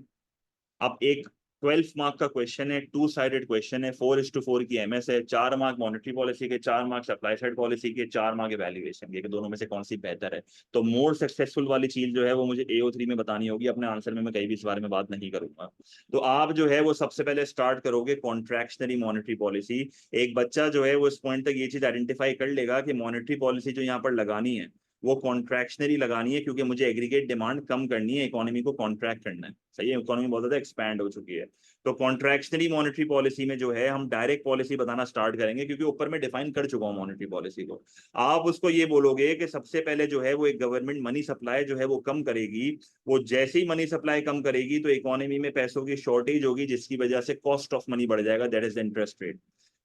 अब एक 12 मार्क का क्वेश्चन है, टू साइडेड क्वेश्चन है, 4:4 की एमएस है। 4 मार्क मॉनेटरी पॉलिसी के, 4 मार्क सप्लाई साइड पॉलिसी के, 4 मार्क इवैल्यूएशन के, कि दोनों में से कौन सी बेहतर है। तो मोर सक्सेसफुल वाली चीज जो है वो मुझे AO3 में बतानी होगी। अपने आंसर में मैं कहीं भी इस बारे में बात नहीं करूंगा। तो आप जो है वो सबसे पहले स्टार्ट करोगे कॉन्ट्रैक्शनरी मॉनेटरी पॉलिसी। एक बच्चा जो है वो इस पॉइंट तक ये चीज आइडेंटिफाई कर लेगा कि मॉनेटरी पॉलिसी जो यहाँ पर लगानी है वो कॉन्ट्रैक्शनरी लगानी है, क्योंकि मुझे एग्रीगेट डिमांड कम करनी है, इकोनॉमी को कॉन्ट्रैक्ट करना है। सही है, इकोनॉमी बहुत ज्यादा एक्सपैंड हो चुकी है। तो कॉन्ट्रैक्शनरी मॉनेटरी पॉलिसी में जो है हम डायरेक्ट पॉलिसी बताना स्टार्ट करेंगे, क्योंकि ऊपर में डिफाइन कर चुका हूँ मॉनेटरी पॉलिसी को। आप उसको ये बोलोगे कि सबसे पहले जो है वो एक गवर्नमेंट मनी सप्लाई जो है वो कम करेगी। वो जैसे ही मनी सप्लाई कम करेगी तो इकोनॉमी में पैसों की शॉर्टेज होगी, जिसकी वजह से कॉस्ट ऑफ मनी बढ़ जाएगा, दैट इज इंटरेस्ट रेट।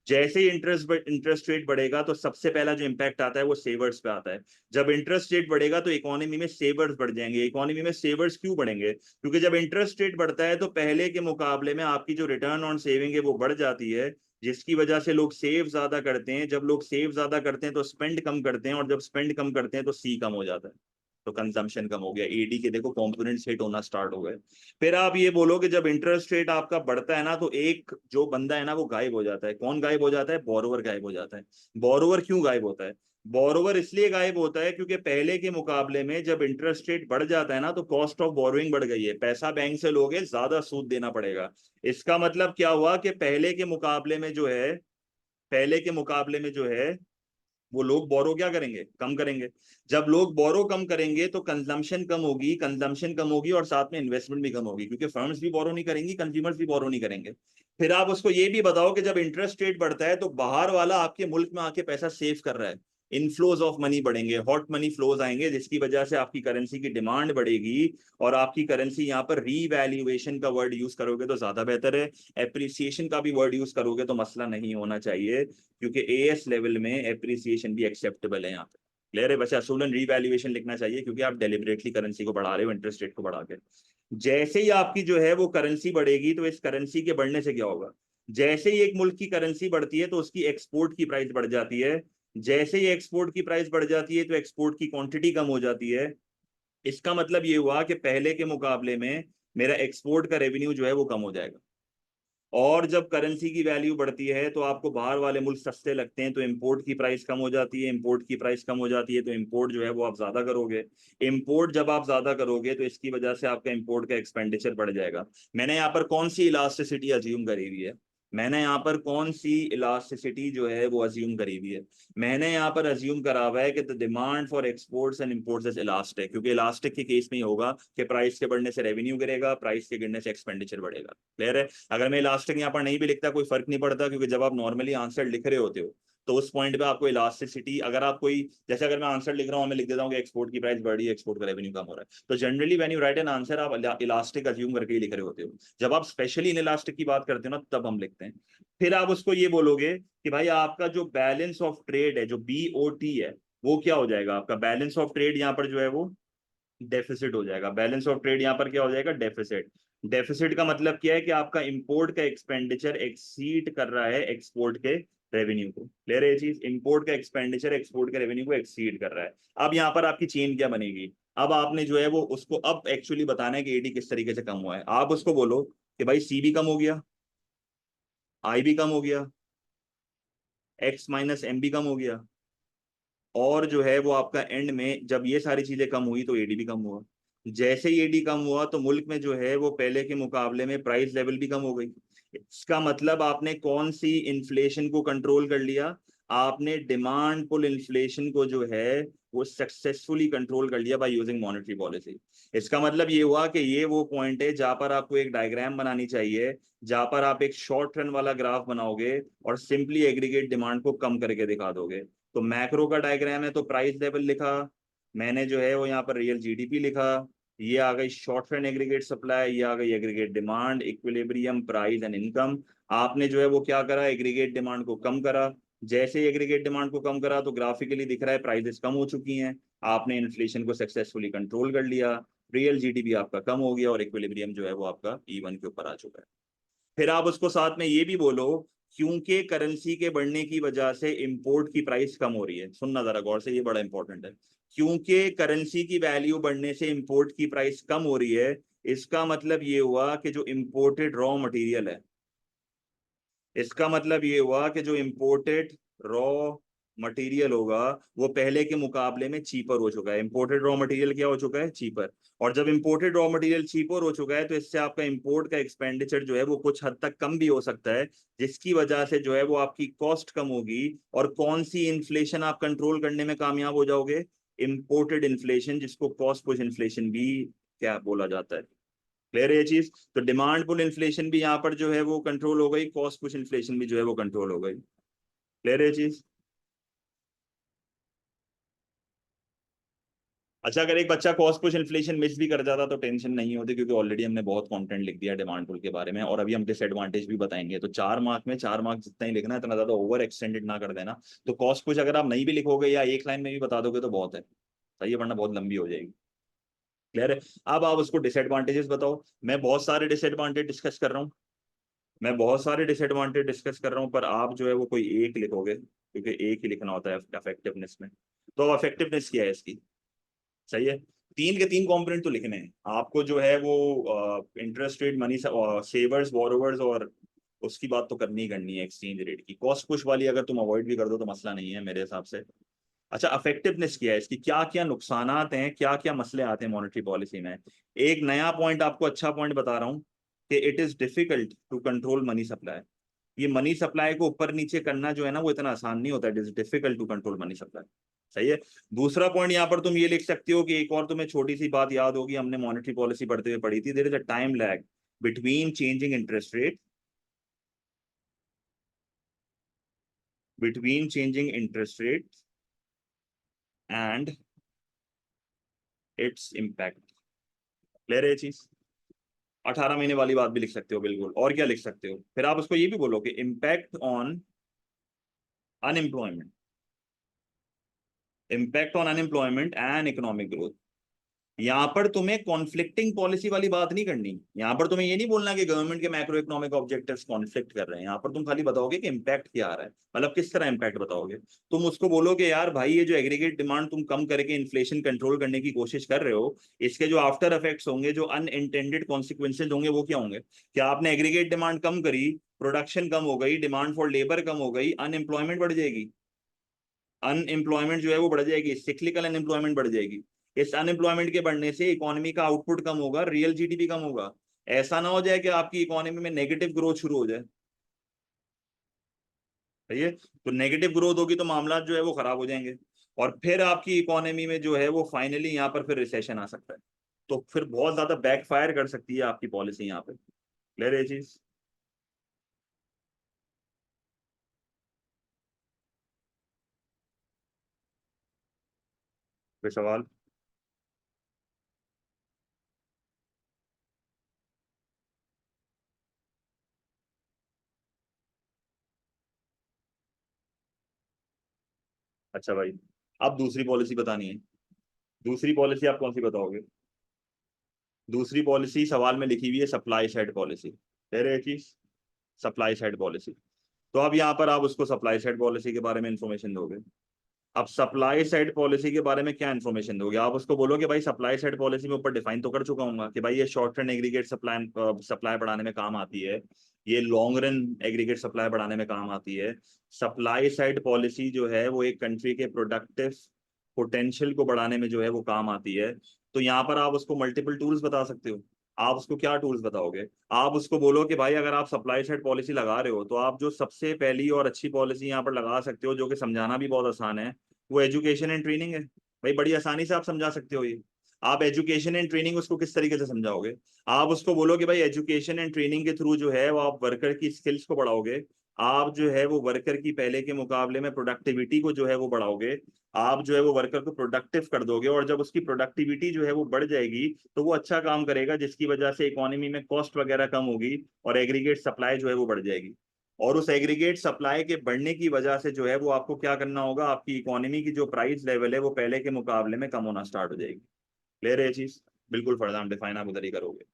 जैसे ही इंटरेस्ट रेट बढ़ेगा तो सबसे पहला जो इंपैक्ट आता है वो सेवर्स पे आता है। जब इंटरेस्ट रेट बढ़ेगा तो इकोनॉमी में सेवर्स बढ़ जाएंगे। इकोनॉमी में सेवर्स क्यों बढ़ेंगे? क्योंकि जब इंटरेस्ट रेट बढ़ता है तो पहले के मुकाबले में आपकी जो रिटर्न ऑन सेविंग है वो बढ़ जाती है, जिसकी वजह से लोग सेव ज्यादा करते हैं। जब लोग सेव ज्यादा करते हैं तो स्पेंड कम करते हैं, और जब स्पेंड कम करते हैं तो सी कम हो जाता है, तो कंजम्पशन कम हो गया। एडी के देखो कंपोनेंट्स हिट होना स्टार्ट हो गए। फिर आप ये बोलो कि जब इंटरेस्ट रेट आपका बढ़ता है ना, तो एक जो बंदा है ना वो गायब हो जाता है। कौन गायब हो जाता है? बोरोवर गायब हो जाता है। बोरोवर क्यों गायब होता है? बोरोवर इसलिए गायब होता है क्योंकि पहले के मुकाबले में जब इंटरेस्ट रेट बढ़ जाता है ना, तो कॉस्ट ऑफ बोरोइंग बढ़ गई है। पैसा बैंक से लोगे, ज्यादा सूद देना पड़ेगा। इसका मतलब क्या हुआ कि पहले के मुकाबले में जो है वो लोग बोरो क्या करेंगे? कम करेंगे। जब लोग बोरो कम करेंगे तो कंजम्पशन कम होगी, कंजम्पशन कम होगी और साथ में इन्वेस्टमेंट भी कम होगी, क्योंकि फर्म्स भी बोरो नहीं करेंगी, कंज्यूमर्स भी बोरो नहीं करेंगे। फिर आप उसको ये भी बताओ कि जब इंटरेस्ट रेट बढ़ता है तो बाहर वाला आपके मुल्क में आके पैसा सेव कर रहा है, इनफ्लोज ऑफ मनी बढ़ेंगे, हॉट मनी फ्लोज आएंगे, जिसकी वजह से आपकी करेंसी की डिमांड बढ़ेगी और आपकी करेंसी यहाँ पर रीवैल्यूएशन का वर्ड यूज करोगे तो ज्यादा बेहतर है, एप्रिसिएशन का भी वर्ड यूज करोगे तो मसला नहीं होना चाहिए, क्योंकि एएस लेवल में एप्रिसिएशन भी एक्सेप्टेबल है यहाँ पे। क्लियर है? वैसे असूलन रीवैल्यूएशन लिखना चाहिए क्योंकि आप डेलिबरेटली करेंसी को बढ़ा रहे हो इंटरेस्ट रेट को बढ़ा के। जैसे ही आपकी जो है वो करेंसी बढ़ेगी तो इस करेंसी के बढ़ने से क्या होगा, जैसे ही एक मुल्क की करेंसी बढ़ती है तो उसकी एक्सपोर्ट की प्राइस बढ़ जाती है, जैसे ही एक्सपोर्ट की प्राइस बढ़ जाती है तो एक्सपोर्ट की क्वांटिटी कम हो जाती है। इसका मतलब ये हुआ कि पहले के मुकाबले में मेरा एक्सपोर्ट का रेवेन्यू जो है वो कम हो जाएगा। और जब करेंसी की वैल्यू बढ़ती है तो आपको बाहर वाले मुल्क सस्ते लगते हैं तो इंपोर्ट की प्राइस कम हो जाती है, इंपोर्ट की प्राइस कम हो जाती है तो इंपोर्ट जो है वो आप ज्यादा करोगे, इंपोर्ट जब आप ज्यादा करोगे तो इसकी वजह से आपका इंपोर्ट का एक्सपेंडिचर बढ़ जाएगा। मैंने यहाँ पर कौन सी इलास्टिसिटी अज्यूम करी हुई है, मैंने यहाँ पर कौन सी इलास्टिसिटी जो है वो अज्यूम करी हुई है, मैंने यहाँ पर अज्यूम करा हुआ है कि the demand for exports and imports is elastic, क्योंकि इलास्टिक के केस में ही होगा कि प्राइस के बढ़ने से रेवेन्यू गिरेगा, प्राइस के गिरने से एक्सपेंडिचर बढ़ेगा। क्लियर है? अगर मैं इलास्टिक यहाँ पर नहीं भी लिखता कोई फर्क नहीं पड़ता, क्योंकि जब आप नॉर्मली आंसर लिख रहे होते हो तो उस पॉइंट पे आपको इलास्टिसिटी, अगर आप कोई, जैसे अगर मैं आंसर लिख रहा हूँ मैं लिख देता हूँ कि एक्सपोर्ट की प्राइस बढ़ी है, एक्सपोर्ट का रेवेन्यू कम हो रहा है, तो generally when you right an answer आप इलास्टिक अज्यूम करके ही लिख रहे होते हो। जब आप स्पेशली इन इलास्टिक की बात करते हो ना तब हम लिखते हैं। फिर आप उसको ये बोलोगे कि भाई आपका जो बैलेंस ऑफ ट्रेड है, जो बीओटी है, वो क्या हो जाएगा, आपका बैलेंस ऑफ ट्रेड यहाँ पर जो है वो डेफिसिट हो जाएगा। बैलेंस ऑफ ट्रेड यहाँ पर क्या हो जाएगा, डेफिसिट। डेफिसिट का मतलब क्या है कि आपका इंपोर्ट का एक्सपेंडिचर एक्सीड कर रहा है एक्सपोर्ट के रेवेन्यू को। क्लियर है ये चीज, इंपोर्ट का एक्सपेंडिचर एक्सपोर्ट के रेवेन्यू को एक्सीड कर रहा है। अब यहाँ पर आपकी चेन क्या बनेगी, अब आपने जो है वो उसको अब एक्चुअली बताना है कि एडी किस तरीके से कम हुआ है। आप उसको बोलो कि भाई सी भी कम हो गया, आई भी कम हो गया, एक्स माइनस एम भी कम हो गया, और जो है वो आपका एंड में जब ये सारी चीजें कम हुई तो एडी भी कम हुआ। जैसे ही एडी कम हुआ तो मुल्क में जो है वो पहले के मुकाबले में प्राइस लेवल भी कम हो गई। इसका मतलब आपने कौन सी इन्फ्लेशन को कंट्रोल कर लिया, आपने डिमांड पुल इन्फ्लेशन को जो है वो सक्सेसफुली कंट्रोल कर लिया बाय यूजिंग मॉनेटरी पॉलिसी। इसका मतलब ये हुआ कि ये वो पॉइंट है जहां पर आपको एक डायग्राम बनानी चाहिए, जहां पर आप एक शॉर्ट रन वाला ग्राफ बनाओगे और सिंपली एग्रीगेट डिमांड को कम करके दिखा दोगे। तो मैक्रो का डायग्राम है तो प्राइस लेवल लिखा, मैंने जो है वो यहाँ पर रियल जीडीपी लिखा, ये आ गई शॉर्ट रन एग्रीगेट सप्लाई, ये आ गई aggregate demand, equilibrium, price and income. आपने जो है वो क्या करा, एग्रीगेट डिमांड को कम करा। जैसे ही एग्रीगेट डिमांड को कम करा तो ग्राफिकली दिख रहा है प्राइसेस कम हो चुकी हैं, आपने इन्फ्लेशन को सक्सेसफुली कंट्रोल कर लिया, रियल जीडीपी आपका कम हो गया और इक्विलिब्रियम जो है वो आपका E1 के ऊपर आ चुका है। फिर आप उसको साथ में ये भी बोलो, क्योंकि करेंसी के बढ़ने की वजह से इंपोर्ट की प्राइस कम हो रही है, सुनना जरा गौर से, ये बड़ा इंपॉर्टेंट है, क्योंकि करेंसी की वैल्यू बढ़ने से इंपोर्ट की प्राइस कम हो रही है, इसका मतलब ये हुआ कि जो इंपोर्टेड रॉ मटेरियल है, इसका मतलब ये हुआ कि जो इंपोर्टेड रॉ मटेरियल होगा वो पहले के मुकाबले में चीपर हो चुका है। इंपोर्टेड रॉ मटेरियल क्या हो चुका है, चीपर। और जब इंपोर्टेड रॉ मटेरियल चीपर हो चुका है तो इससे आपका इंपोर्ट का एक्सपेंडिचर जो है वो कुछ हद तक कम भी हो सकता है, जिसकी वजह से जो है वो आपकी कॉस्ट कम होगी। और कौन सी इन्फ्लेशन आप कंट्रोल करने में कामयाब हो जाओगे, इंपोर्टेड इन्फ्लेशन, जिसको कॉस्ट पुश इन्फ्लेशन भी क्या बोला जाता है। क्लियर है ये चीज? तो डिमांड पुल इन्फ्लेशन भी यहाँ पर जो है वो कंट्रोल हो गई, कॉस्ट पुश इन्फ्लेशन भी जो है वो कंट्रोल हो गई। क्लियर है ये चीज? अच्छा, अगर एक बच्चा कॉस्ट पुश इन्फ्लेशन मिस भी कर जाता तो टेंशन नहीं होती, क्योंकि ऑलरेडी हमने बहुत कंटेंट लिख दिया डिमांड पुल के बारे में, और अभी हम डिसएडवांटेज भी बताएंगे। तो 4 मार्क में 4 मार्क जितना ही लिखना है, इतना ज्यादा ओवर एक्सटेंडेड ना कर देना। तो कॉस्ट पुश अगर आप नहीं भी लिखोगे या एक लाइन में भी बता दोगे तो बहुत है, सही है, वरना बहुत लंबी हो जाएगी। क्लियर है? अब आप उसको डिसएडवांटेजेस बताओ। मैं बहुत सारे डिसएडवांटेज डिस्कस कर रहा हूँ, मैं बहुत सारे डिसएडवांटेज डिस्कस कर रहा हूँ, पर आप जो है वो कोई एक लिखोगे, क्योंकि एक ही लिखना होता है अफेक्टिवनेस में। तो अफेक्टिवनेस क्या है इसकी, सही है, 3 के 3 कंपोनेंट तो लिखने हैं आपको, जो है वो इंटरेस्ट रेट, मनी सेवर्स, बोरोवर्स, और उसकी बात तो करनी ही करनी है एक्सचेंज रेट की। कॉस्ट पुश वाली अगर तुम अवॉइड भी कर दो तो मसला नहीं है मेरे हिसाब से। अच्छा, अफेक्टिवनेस क्या है इसकी, क्या क्या नुकसानात हैं, क्या क्या मसले आते हैं मॉनेटरी पॉलिसी में। एक नया पॉइंट आपको, अच्छा पॉइंट बता रहा हूँ कि it is difficult to control money supply. ये मनी सप्लाई को ऊपर नीचे करना जो है ना वो इतना आसान नहीं होता, it is difficult to control money supply. सही है। दूसरा पॉइंट यहाँ पर तुम ये लिख सकते हो कि एक और तुम्हें छोटी सी बात याद होगी, हमने मॉनेटरी पॉलिसी पढ़ते हुए पढ़ी थी, there is a time lag between changing interest rate between changing interest rate and its impact. Clear है ये चीज? 18 महीने वाली बात भी लिख सकते हो बिल्कुल। और क्या लिख सकते हो फिर? आप उसको ये भी बोलो कि impact on unemployment, impact on unemployment and economic growth. यहां पर तुम्हें कॉन्फ्लिक्टिंग पॉलिसी वाली बात नहीं करनी। यहां पर तुम्हें ये नहीं बोलना कि गवर्नमेंट के मैक्रो इकोनॉमिक ऑब्जेक्टिव्स कॉन्फ्लिक्ट कर रहे हैं। यहां पर तुम खाली बताओगे कि इम्पैक्ट क्या आ रहा है, मतलब किस तरह इम्पैक्ट बताओगे। तुम उसको बोलोगे यार भाई ये जो एग्रीगेट डिमांड तुम कम करके इन्फ्लेशन कंट्रोल करने की कोशिश कर रहे हो, इसके जो आफ्टर इफेक्ट्स होंगे, जो अनइंटेंडेड कॉन्सिक्वेंसेज होंगे, वो क्या होंगे? क्या आपने एग्रीगेट डिमांड कम करी, प्रोडक्शन कम हो गई, डिमांड फॉर लेबर कम हो गई, अनएम्प्लॉयमेंट बढ़ जाएगी। अनएम्प्लॉयमेंट जो है वो बढ़ जाएगी, सिक्लिकल अनएम्प्लॉयमेंट बढ़ जाएगी। इस अनएम्प्लॉयमेंट के बढ़ने से इकोनॉमी का आउटपुट कम होगा, रियल जीडीपी कम होगा। ऐसा ना हो जाए कि आपकी इकोनॉमी में नेगेटिव ग्रोथ शुरू हो जाए। सही है? तो नेगेटिव ग्रोथ होगी तो मामला जो है वो खराब हो जाएंगे, और फिर आपकी इकोनॉमी में जो है वो फाइनली यहाँ पर फिर रिसेशन आ सकता है। तो फिर बहुत ज्यादा बैकफायर कर सकती है आपकी पॉलिसी यहाँ पे। क्लियर है ये चीज? कोई सवाल? अच्छा भाई, अब दूसरी पॉलिसी बतानी है। दूसरी पॉलिसी आप कौन सी बताओगे? दूसरी पॉलिसी सवाल में लिखी हुई है सप्लाई साइड पॉलिसी। कह रहे हैं कि सप्लाई साइड पॉलिसी। तो अब यहाँ पर आप उसको सप्लाई साइड पॉलिसी के बारे में इंफॉर्मेशन दोगे। अब सप्लाई साइड पॉलिसी के बारे में क्या इंफॉर्मेशन दोगे? आप उसको बोलोगे भाई सप्लाई साइड पॉलिसी में ऊपर डिफाइन तो कर चुका हूँ कि भाई ये short run aggregate supply supply बढ़ाने में काम आती है, ये लॉन्ग रन एग्रीगेट सप्लाई बढ़ाने में काम आती है। सप्लाई साइड पॉलिसी जो है वो एक कंट्री के प्रोडक्टिव पोटेंशियल को बढ़ाने में जो है वो काम आती है। तो यहाँ पर आप उसको मल्टीपल टूल्स बता सकते हो। आप उसको क्या टूल्स बताओगे? आप उसको बोलो कि भाई अगर आप सप्लाई साइड पॉलिसी लगा रहे हो तो आप जो सबसे पहली और अच्छी पॉलिसी यहाँ पर लगा सकते हो, जो कि समझाना भी बहुत आसान है, वो एजुकेशन एंड ट्रेनिंग है। भाई बड़ी आसानी से आप समझा सकते हो ये। आप एजुकेशन एंड ट्रेनिंग उसको किस तरीके से समझाओगे? आप उसको बोलो कि भाई एजुकेशन एंड ट्रेनिंग के थ्रू जो है वो आप वर्कर की स्किल्स को बढ़ाओगे। आप जो है वो वर्कर की पहले के मुकाबले में प्रोडक्टिविटी को जो है वो बढ़ाओगे। आप जो है वो वर्कर को प्रोडक्टिव कर दोगे, और जब उसकी प्रोडक्टिविटी जो है वो बढ़ जाएगी तो वो अच्छा काम करेगा, जिसकी वजह से इकोनॉमी में कॉस्ट वगैरह कम होगी और एग्रीगेट सप्लाई जो है वो बढ़ जाएगी। और उस एग्रीगेट सप्लाई के बढ़ने की वजह से जो है वो आपको क्या करना होगा, आपकी इकोनॉमी की जो प्राइस लेवल है वो पहले के मुकाबले में कम होना स्टार्ट हो जाएगी। क्लियर है ये चीज? बिल्कुल फर्दाम डिफाइन आप उधर ही करोगे।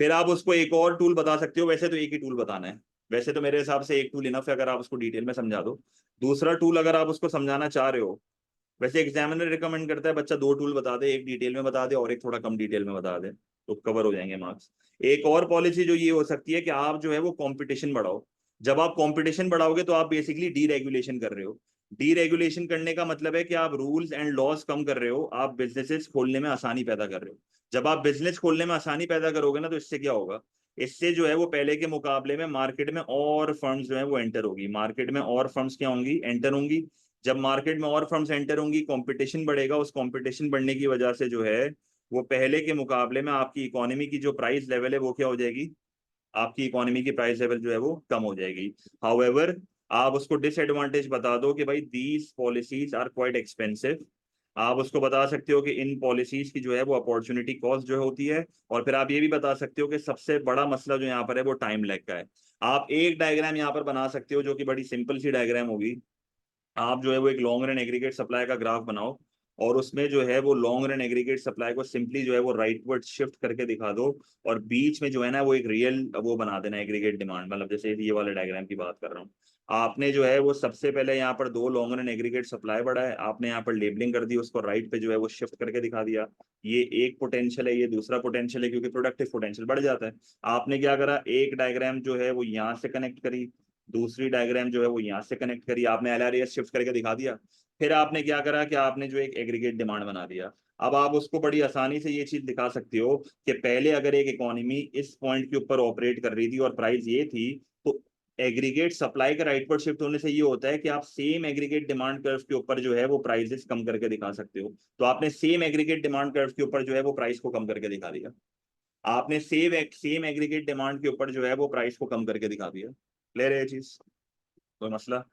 फिर आप उसको एक और टूल बता सकते हो। वैसे तो एक ही टूल बताना है, वैसे तो मेरे हिसाब से एक टूल इनफ है अगर आप उसको डिटेल में समझा दो। दूसरा टूल अगर आप उसको समझाना चाह रहे हो, वैसे एग्जामिनर रिकमेंड करता है बच्चा दो टूल बता दे, एक डिटेल में बता दे और एक थोड़ा कम डिटेल में बता दे, तो कवर हो जाएंगे मार्क्स। एक और पॉलिसी जो ये हो सकती है कि आप जो है वो कंपटीशन बढ़ाओ। जब आप कंपटीशन बढ़ाओगे तो आप बेसिकली डीरेगुलेशन कर रहे हो। डीरेगुलेशन करने का मतलब है कि आप रूल्स एंड लॉस कम कर रहे हो, आप बिजनेसेस खोलने में आसानी पैदा कर रहे हो। जब आप बिजनेस खोलने में आसानी पैदा करोगे ना, तो इससे क्या होगा? इससे जो है वो पहले के मुकाबले में मार्केट में और फर्म्स जो है वो एंटर होगी। मार्केट में और फर्म्स क्या होंगी? एंटर होंगी। जब मार्केट में और फर्म्स एंटर होंगी, कंपटीशन बढ़ेगा। उस कंपटीशन बढ़ने की वजह से जो है वो पहले के मुकाबले में आपकी इकोनॉमी की जो प्राइस लेवल है वो क्या हो जाएगी? आपकी इकोनॉमी की प्राइस लेवल जो है वो कम हो जाएगी। हाउएवर, आप उसको डिसएडवांटेज बता दो कि भाई these policies are quite expensive. आप उसको बता सकते हो कि इन पॉलिसीज की जो है वो अपॉर्चुनिटी कॉस्ट जो होती है। और फिर आप ये भी बता सकते हो कि सबसे बड़ा मसला जो यहाँ पर है वो टाइम लैग का है। आप एक डायग्राम यहाँ पर बना सकते हो जो कि बड़ी सिंपल सी डायग्राम होगी। आप जो है वो एक लॉन्ग रन एग्रीगेट सप्लाई का ग्राफ बनाओ, और उसमें जो है वो लॉन्ग रन एग्रीगेट सप्लाई को सिंपली जो है वो राइटवर्ड शिफ्ट करके दिखा दो। और बीच में जो है ना वो एक रियल वो बना देना एग्रीगेट डिमांड, मतलब जैसे ये वाले डायग्राम की बात कर रहा हूँ। आपने जो है वो सबसे पहले यहाँ पर दो लॉन्ग रन एग्रीगेट सप्लाई बढ़ा है, आपने यहाँ पर लेबलिंग कर दी, उसको राइट पे जो है वो शिफ्ट करके दिखा दिया। ये एक पोटेंशियल है, ये दूसरा पोटेंशियल है, क्योंकि प्रोडक्टिव पोटेंशियल बढ़ जाता है। आपने क्या करा, एक डायग्राम जो है वो यहाँ से कनेक्ट करी, दूसरी डायग्राम जो है वो यहाँ से कनेक्ट करी, आपने एलआरएस शिफ्ट करके दिखा दिया। फिर आपने क्या करा कि आपने जो एक एग्रीगेट डिमांड बना दिया। अब आप उसको बड़ी आसानी से ये चीज दिखा सकते हो कि पहले अगर एक इकोनॉमी इस पॉइंट के ऊपर ऑपरेट कर रही थी और प्राइस ये थी, तो एग्रीगेट सप्लाई का राइट पर शिफ्ट होने से ये होता है कि आप सेम एग्रीगेट डिमांड कर्व के ऊपर जो है वो प्राइसेस कम करके दिखा सकते हो। तो आपने सेम एग्रीगेट डिमांड कर्व के ऊपर जो है वो प्राइस को कम करके दिखा दिया। आपने सेम एग्रीगेट डिमांड के ऊपर जो है वो प्राइस को कम करके दिखा दिया। क्लियर है ये चीज? कोई मसला?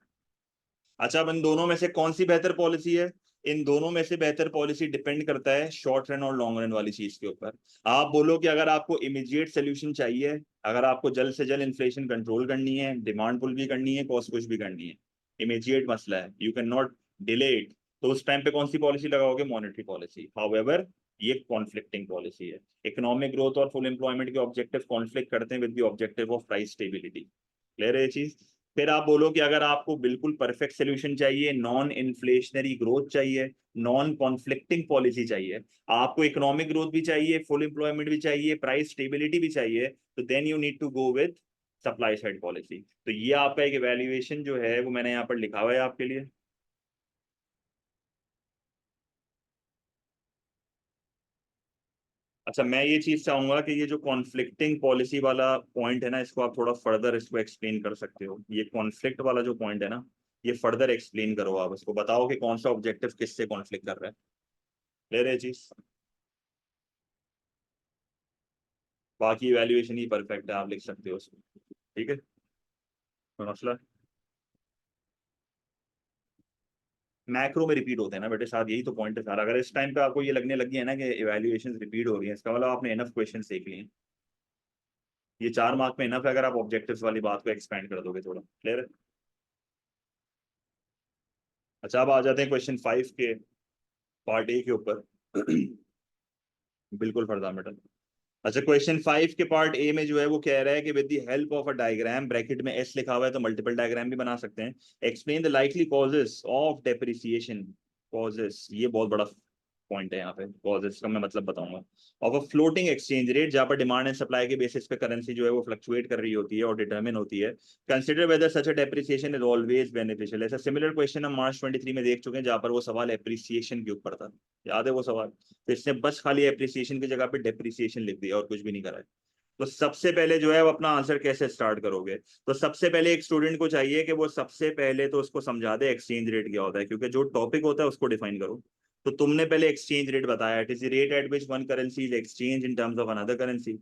अच्छा, अब इन दोनों में से कौन सी बेहतर पॉलिसी है? इन दोनों में से बेहतर पॉलिसी डिपेंड करता है शॉर्ट रन और लॉन्ग रन वाली चीज के ऊपर। आप बोलो कि अगर आपको इमीडिएट सोल्यूशन चाहिए, अगर आपको जल्द से जल्द इन्फ्लेशन कंट्रोल करनी है, डिमांड पुल भी करनी है, कॉस्ट पुश भी करनी है, इमीडिएट मसला है, you can not delay it, तो उस टाइम पे कौन सी पॉलिसी लगाओगे? Monetary policy. हाउएवर ये कॉन्फ्लिक्टिंग पॉलिसी है। इकोनॉमिक ग्रोथ और फुल एम्प्लॉयमेंट के ऑब्जेक्टिव कॉन्फ्लिक्ट करते हैं with the objective of price stability. Clear है ये चीज? फिर आप बोलो कि अगर आपको बिल्कुल परफेक्ट सोल्यूशन चाहिए, नॉन इन्फ्लेशनरी ग्रोथ चाहिए, नॉन कॉन्फ्लिक्टिंग पॉलिसी चाहिए, आपको इकोनॉमिक ग्रोथ भी चाहिए, फुल एम्प्लॉयमेंट भी चाहिए, प्राइस स्टेबिलिटी भी चाहिए, तो then you need to go with supply side policy. तो ये आपका एक इवैल्यूएशन जो है वो मैंने यहाँ पर लिखा हुआ है आपके लिए। अच्छा, मैं ये चीज चाहूंगा कि ये जो कॉन्फ्लिक्टिंग पॉलिसी वाला पॉइंट है ना, इसको आप थोड़ा फर्दर इसको एक्सप्लेन कर सकते हो। ये कॉन्फ्लिक्ट वाला जो पॉइंट है ना, ये फर्दर एक्सप्लेन करो, आप इसको बताओ कि कौन सा ऑब्जेक्टिव किससे कॉन्फ्लिक्ट कर रहा है। ले रहे चीज, बाकी वैल्यूएशन ही परफेक्ट है, आप लिख सकते हो उसको। ठीक है, कोई मसला? मैक्रो में रिपीट होते हैं ना बेटे साहब, यही तो पॉइंट है सारा। अगर इस टाइम पे आपको ये लगने लगी है ना कि इवैल्यूएशन रिपीट हो रही है, इसका मतलब आपने इनफ क्वेश्चन देख लिए हैं। ये 4 मार्क में इनफ है अगर आप ऑब्जेक्टिव्स वाली बात को एक्सपेंड कर दोगे थोड़ा। क्लियर है? अच्छा, अब आ जाते हैं क्वेश्चन 5 के पार्ट ए के ऊपर। बिल्कुल फंडामेंटल। अच्छा, क्वेश्चन 5 के पार्ट ए में जो है वो कह रहा है कि with the help of a diagram, bracket में एस लिखा हुआ है तो मल्टीपल डायग्राम भी बना सकते हैं, explain the likely causes of depreciation. Causes, ये बहुत बड़ा पॉइंट है यहाँ पे। कॉजेस का मैं मतलब बताऊंगा। Of a floating exchange rate, जहां पर डिमांड एंड सप्लाई के बेसिस पे करेंसी जो है वो फ्लक्चुएट कर रही होती है और डिटरमिन होती है। Consider whether such a depreciation is always beneficial. ऐसा सिमिलर क्वेश्चन हम मार्च 23 में देख चुके हैं, जहां पर वो सवाल एप्रिसिएशन के ऊपर था। याद है वो सवाल? तो इसने बस खाली एप्रिसिएशन की जगह पे डेप्रिसिएशन लिख दिया और कुछ भी नहीं करा है। तो सबसे पहले जो है वो अपना आंसर कैसे स्टार्ट करोगे? तो सबसे पहले एक स्टूडेंट को चाहिए कि वो सबसे पहले तो उसको समझा दे एक्सचेंज रेट क्या होता है, क्योंकि जो टॉपिक होता है उसको डिफाइन करो। तो तुमने पहले एक्सचेंज रेट बताया, it is rate at which one currency is exchange in terms of another currency.